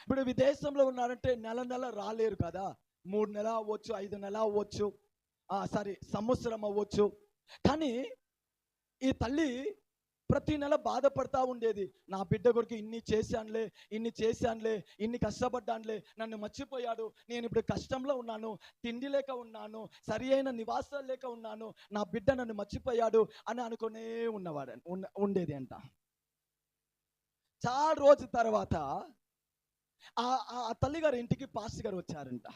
ఇప్పుడు విదేశంలో ఉన్నారంటే నెల నెల రాలేరు కదా. 3 నెలలు అవ్వచ్చు, 5 నెలలు అవ్వచ్చు, సంవత్సరం అవ్వచ్చు. కానీ ఈ తల్లి ప్రతి నెల బాధపడతా ఉండేది. నా బిడ్డ కొరకు ఇన్ని చేశానులే, ఇన్ని కష్టపడ్డానులే, నన్ను మర్చిపోయాడు, నేను ఇప్పుడు కష్టంలో ఉన్నాను, తిండి లేక ఉన్నాను, సరి అయిన నివాసాలు లేక ఉన్నాను, నా బిడ్డ నన్ను మర్చిపోయాడు అని అనుకునే ఉండేది అంట. చాలా రోజు తర్వాత ఆ తల్లిగారి ఇంటికి పాస్టర్ గారు వచ్చారంట.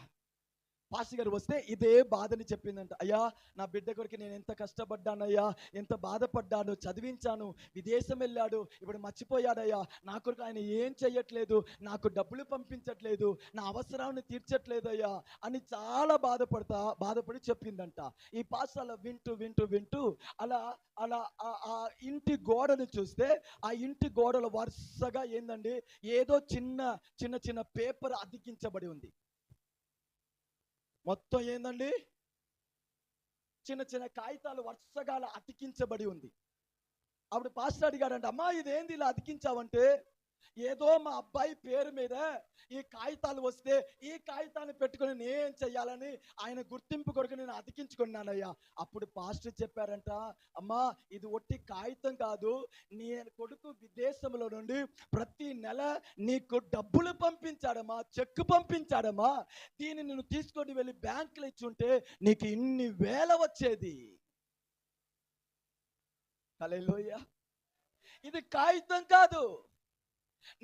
పాస్టర్ గారు వస్తే ఇదే బాధని చెప్పిందంట. అయ్యా, నా బిడ్డ కొరికి నేను ఎంత కష్టపడ్డానయ్యా, ఎంత బాధపడ్డాను, చదివించాను, విదేశం వెళ్ళాడు, ఇప్పుడు మర్చిపోయాడయ్యా, నా కొరకు ఆయన ఏం చెయ్యట్లేదు, నాకు డబ్బులు పంపించట్లేదు, నా అవసరాన్ని తీర్చట్లేదు అయ్యా అని చాలా బాధపడి చెప్పిందంట. ఈ పాస్టర్ అలా వింటూ అలా ఆ ఇంటి గోడను చూస్తే ఆ ఇంటి గోడల వరుసగా ఏందండి, ఏదో చిన్న పేపర్ అతికించబడి ఉంది. మొత్తం ఏందండి, చిన్న కాగితాలు వరుసగా అతికించబడి ఉంది. అప్పుడు పాస్టర్ అడిగాడంట, అమ్మా ఇదేంది ఇలా అతికించావంటే, ఏదో మా అబ్బాయి పేరు మీద ఈ కాగితాలు వస్తే ఈ కాగితాన్ని పెట్టుకుని నేనేం చెయ్యాలని ఆయన గుర్తింపు కొరకు నేను అతికించుకున్నానయ్యా. అప్పుడు పాస్టర్ చెప్పారంట, అమ్మా ఇది ఒట్టి కాగితం కాదు, నీ కొడుకు విదేశంలో నుండి ప్రతి నెల నీకు డబ్బులు పంపించాడమ్మా, చెక్కు పంపించాడమ్మా, దీన్ని నేను తీసుకొని వెళ్ళి బ్యాంకులో ఇచ్చుంటే నీకు ఇన్ని వేల వచ్చేది. హల్లెలూయా. ఇది కాగితం కాదు,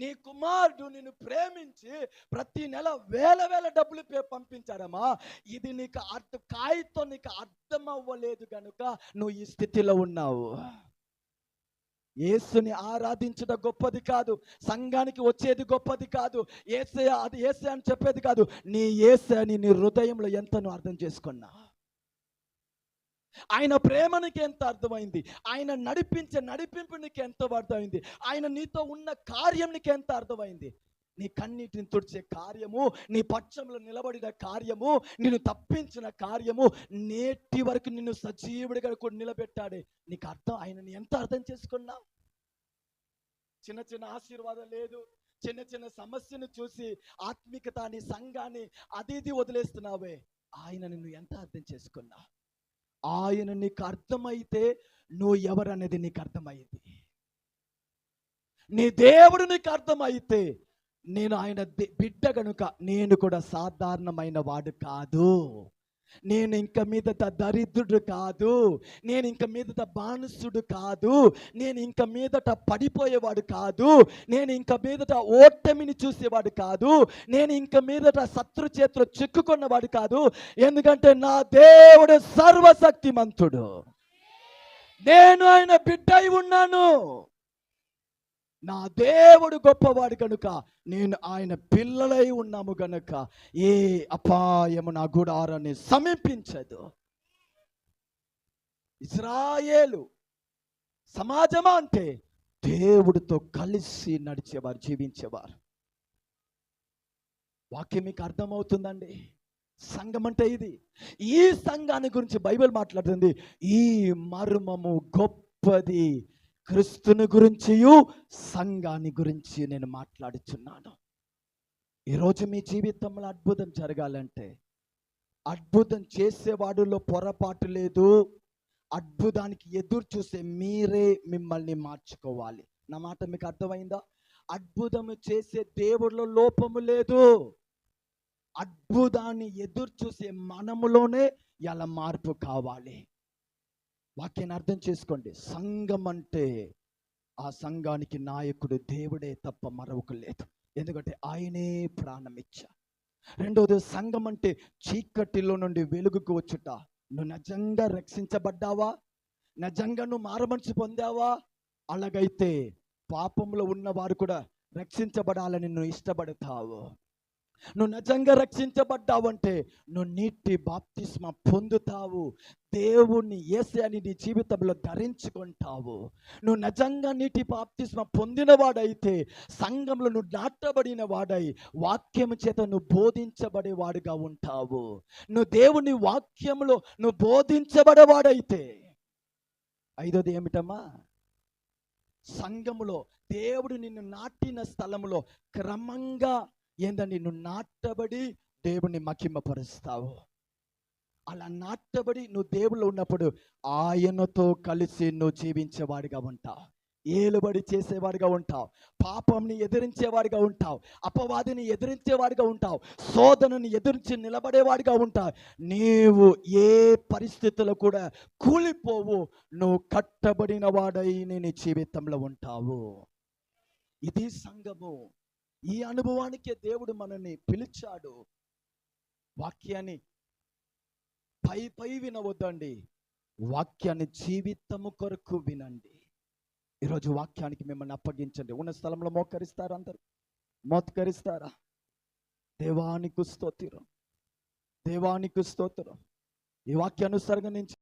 నీ కుమారుడు నిన్ను ప్రేమించి ప్రతి నెల వేల వేల డబ్బులు పంపించాడమ్మా. ఇది నీకు కాగితం నీకు అర్థం అవ్వలేదు కనుక నువ్వు ఈ స్థితిలో ఉన్నావు. యేసుని ఆరాధించడం గొప్పది కాదు, సంఘానికి వచ్చేది గొప్పది కాదు, యేసయ్య అది యేసయ్య అని చెప్పేది కాదు. నీ యేసయ్యని నీ హృదయంలో ఎంత నువ్వు అర్థం చేసుకున్నా, ఆయన ప్రేమ నీకు ఎంత అర్థమైంది, ఆయన నడిపింపు నీకు ఎంత అర్థమైంది, ఆయన నీతో ఉన్న కార్యం నీకు ఎంత అర్థమైంది. నీ కన్నీటిని తుడిచే కార్యము, నీ పక్షంలో నిలబడిన కార్యము, నిన్ను తప్పించిన కార్యము, నేటి వరకు నిన్ను సజీవుడిగా కూడా నిలబెట్టాడే నీకు అర్థం. ఆయనని ఎంత అర్థం చేసుకున్నావు? చిన్న చిన్న ఆశీర్వాదం లేదు, చిన్న చిన్న సమస్యను చూసి ఆత్మికత నీ సంఘాన్ని అది ఇది వదిలేస్తున్నావే. ఆయన నిన్ను ఎంత అర్థం చేసుకున్నావు? ఆయన నీకు అర్థమైతే నువ్వు ఎవరనేది నీకు అర్థమైంది. నీ దేవుడు నీకు అర్థమైతే నేను ఆయన బిడ్డ కనుక నేను కూడా సాధారణమైన వాడు కాదు, నేను ఇంక మీదట దరిద్రుడు కాదు, నేను ఇంక మీదట బానిసుడు కాదు, నేను ఇంక మీదట పడిపోయేవాడు కాదు, నేను ఇంక మీదట ఓటమిని చూసేవాడు కాదు, నేను ఇంక మీదట శత్రు చేతిలో చిక్కుకున్నవాడు కాదు. ఎందుకంటే నా దేవుడు సర్వశక్తిమంతుడు, నేను ఆయన బిడ్డ అయి ఉన్నాను. నా దేవుడు గొప్పవాడు కనుక నేను ఆయన పిల్లలై ఉన్నాము గనుక ఏ అపాయము నా గుడారాన్ని సమీపించదు. ఇశ్రాయేలు సమాజమా అంటే దేవుడితో కలిసి నడిచేవారు, జీవించేవారు. వాక్యం మీకు అర్థమవుతుందండి? సంఘం అంటే ఇది. ఈ సంఘాన్ని గురించి బైబిల్ మాట్లాడుతుంది. ఈ మర్మము గొప్పది, క్రీస్తుని గురించి సంఘాన్ని గురించి నేను మాట్లాడుచున్నాను. ఈరోజు మీ జీవితంలో అద్భుతం జరగాలంటే అద్భుతం చేసేవాడులో పొరపాటు లేదు, అద్భుతానికి ఎదురు చూసే మీరే మిమ్మల్ని మార్చుకోవాలి. నా మాట మీకు అర్థమైందా? అద్భుతము చేసే దేవుడిలో లోపము లేదు, అద్భుతాన్ని ఎదురు చూసే మనములోనే ఎలా మార్పు కావాలి. వాక్యాన్ని అర్థం చేసుకోండి. సంఘం అంటే ఆ సంఘానికి నాయకుడు దేవుడే తప్ప మరొకరు లేదు, ఎందుకంటే ఆయనే ప్రాణం ఇచ్చారు. రెండవది, సంఘం అంటే చీకటిలో నుండి వెలుగుకు వచ్చుట. నువ్వు నిజంగా రక్షించబడ్డావా? నిజంగా నువ్వు మారుమనసు పొందావా? అలాగైతే పాపంలో ఉన్నవారు కూడా రక్షించబడాలని నువ్వు ఇష్టపడతావు. నువ్వు నిజంగా రక్షించబడ్డావంటే నువ్వు నీటి బాప్తిస్మ పొందుతావు, దేవుణ్ణి యేసయ్యని నీ జీవితంలో ధరించుకుంటావు. నువ్వు నిజంగా నీటి బాప్తిస్మ పొందినవాడైతే సంఘంలో నువ్వు నాటబడిన వాడై వాక్యం చేత నువ్వు బోధించబడేవాడుగా ఉంటావు. నువ్వు దేవుని వాక్యంలో నువ్వు బోధించబడేవాడైతే. ఐదోది ఏమిటమ్మా? సంఘములో దేవుడు నిన్ను నాటిన స్థలములో క్రమంగా ఏందండి నువ్వు నాటబడి దేవుని మహిమపరుస్తావు. అలా నాటబడి నువ్వు దేవుళ్ళు ఉన్నప్పుడు ఆయనతో కలిసి నువ్వు జీవించేవాడిగా ఉంటావు, ఏలుబడి చేసేవాడిగా ఉంటావు, పాపంని ఎదిరించేవాడిగా ఉంటావు, అపవాదిని ఎదిరించేవాడిగా ఉంటావు, శోధనని ఎదిరించి నిలబడేవాడిగా ఉంటావు. నీవు ఏ పరిస్థితుల్లో కూడా కూలిపోవు, నువ్వు కట్టబడిన వాడై నీ జీవితంలో ఉంటావు. ఇది సంఘము. ఈ అనుభవానికే దేవుడు మనల్ని పిలిచాడు. వాక్యాన్ని పై వినవద్దండి, వాక్యాన్ని జీవితము కొరకు వినండి. ఈరోజు వాక్యానికి మిమ్మల్ని అప్పగించండి. ఉన్న స్థలంలో మోకరిస్తారా? అందరూ మోకరిస్తారా? దేవానికి స్తోత్రం, దేవానికి స్తోత్రం. ఈ వాక్యానుసారంగా నేను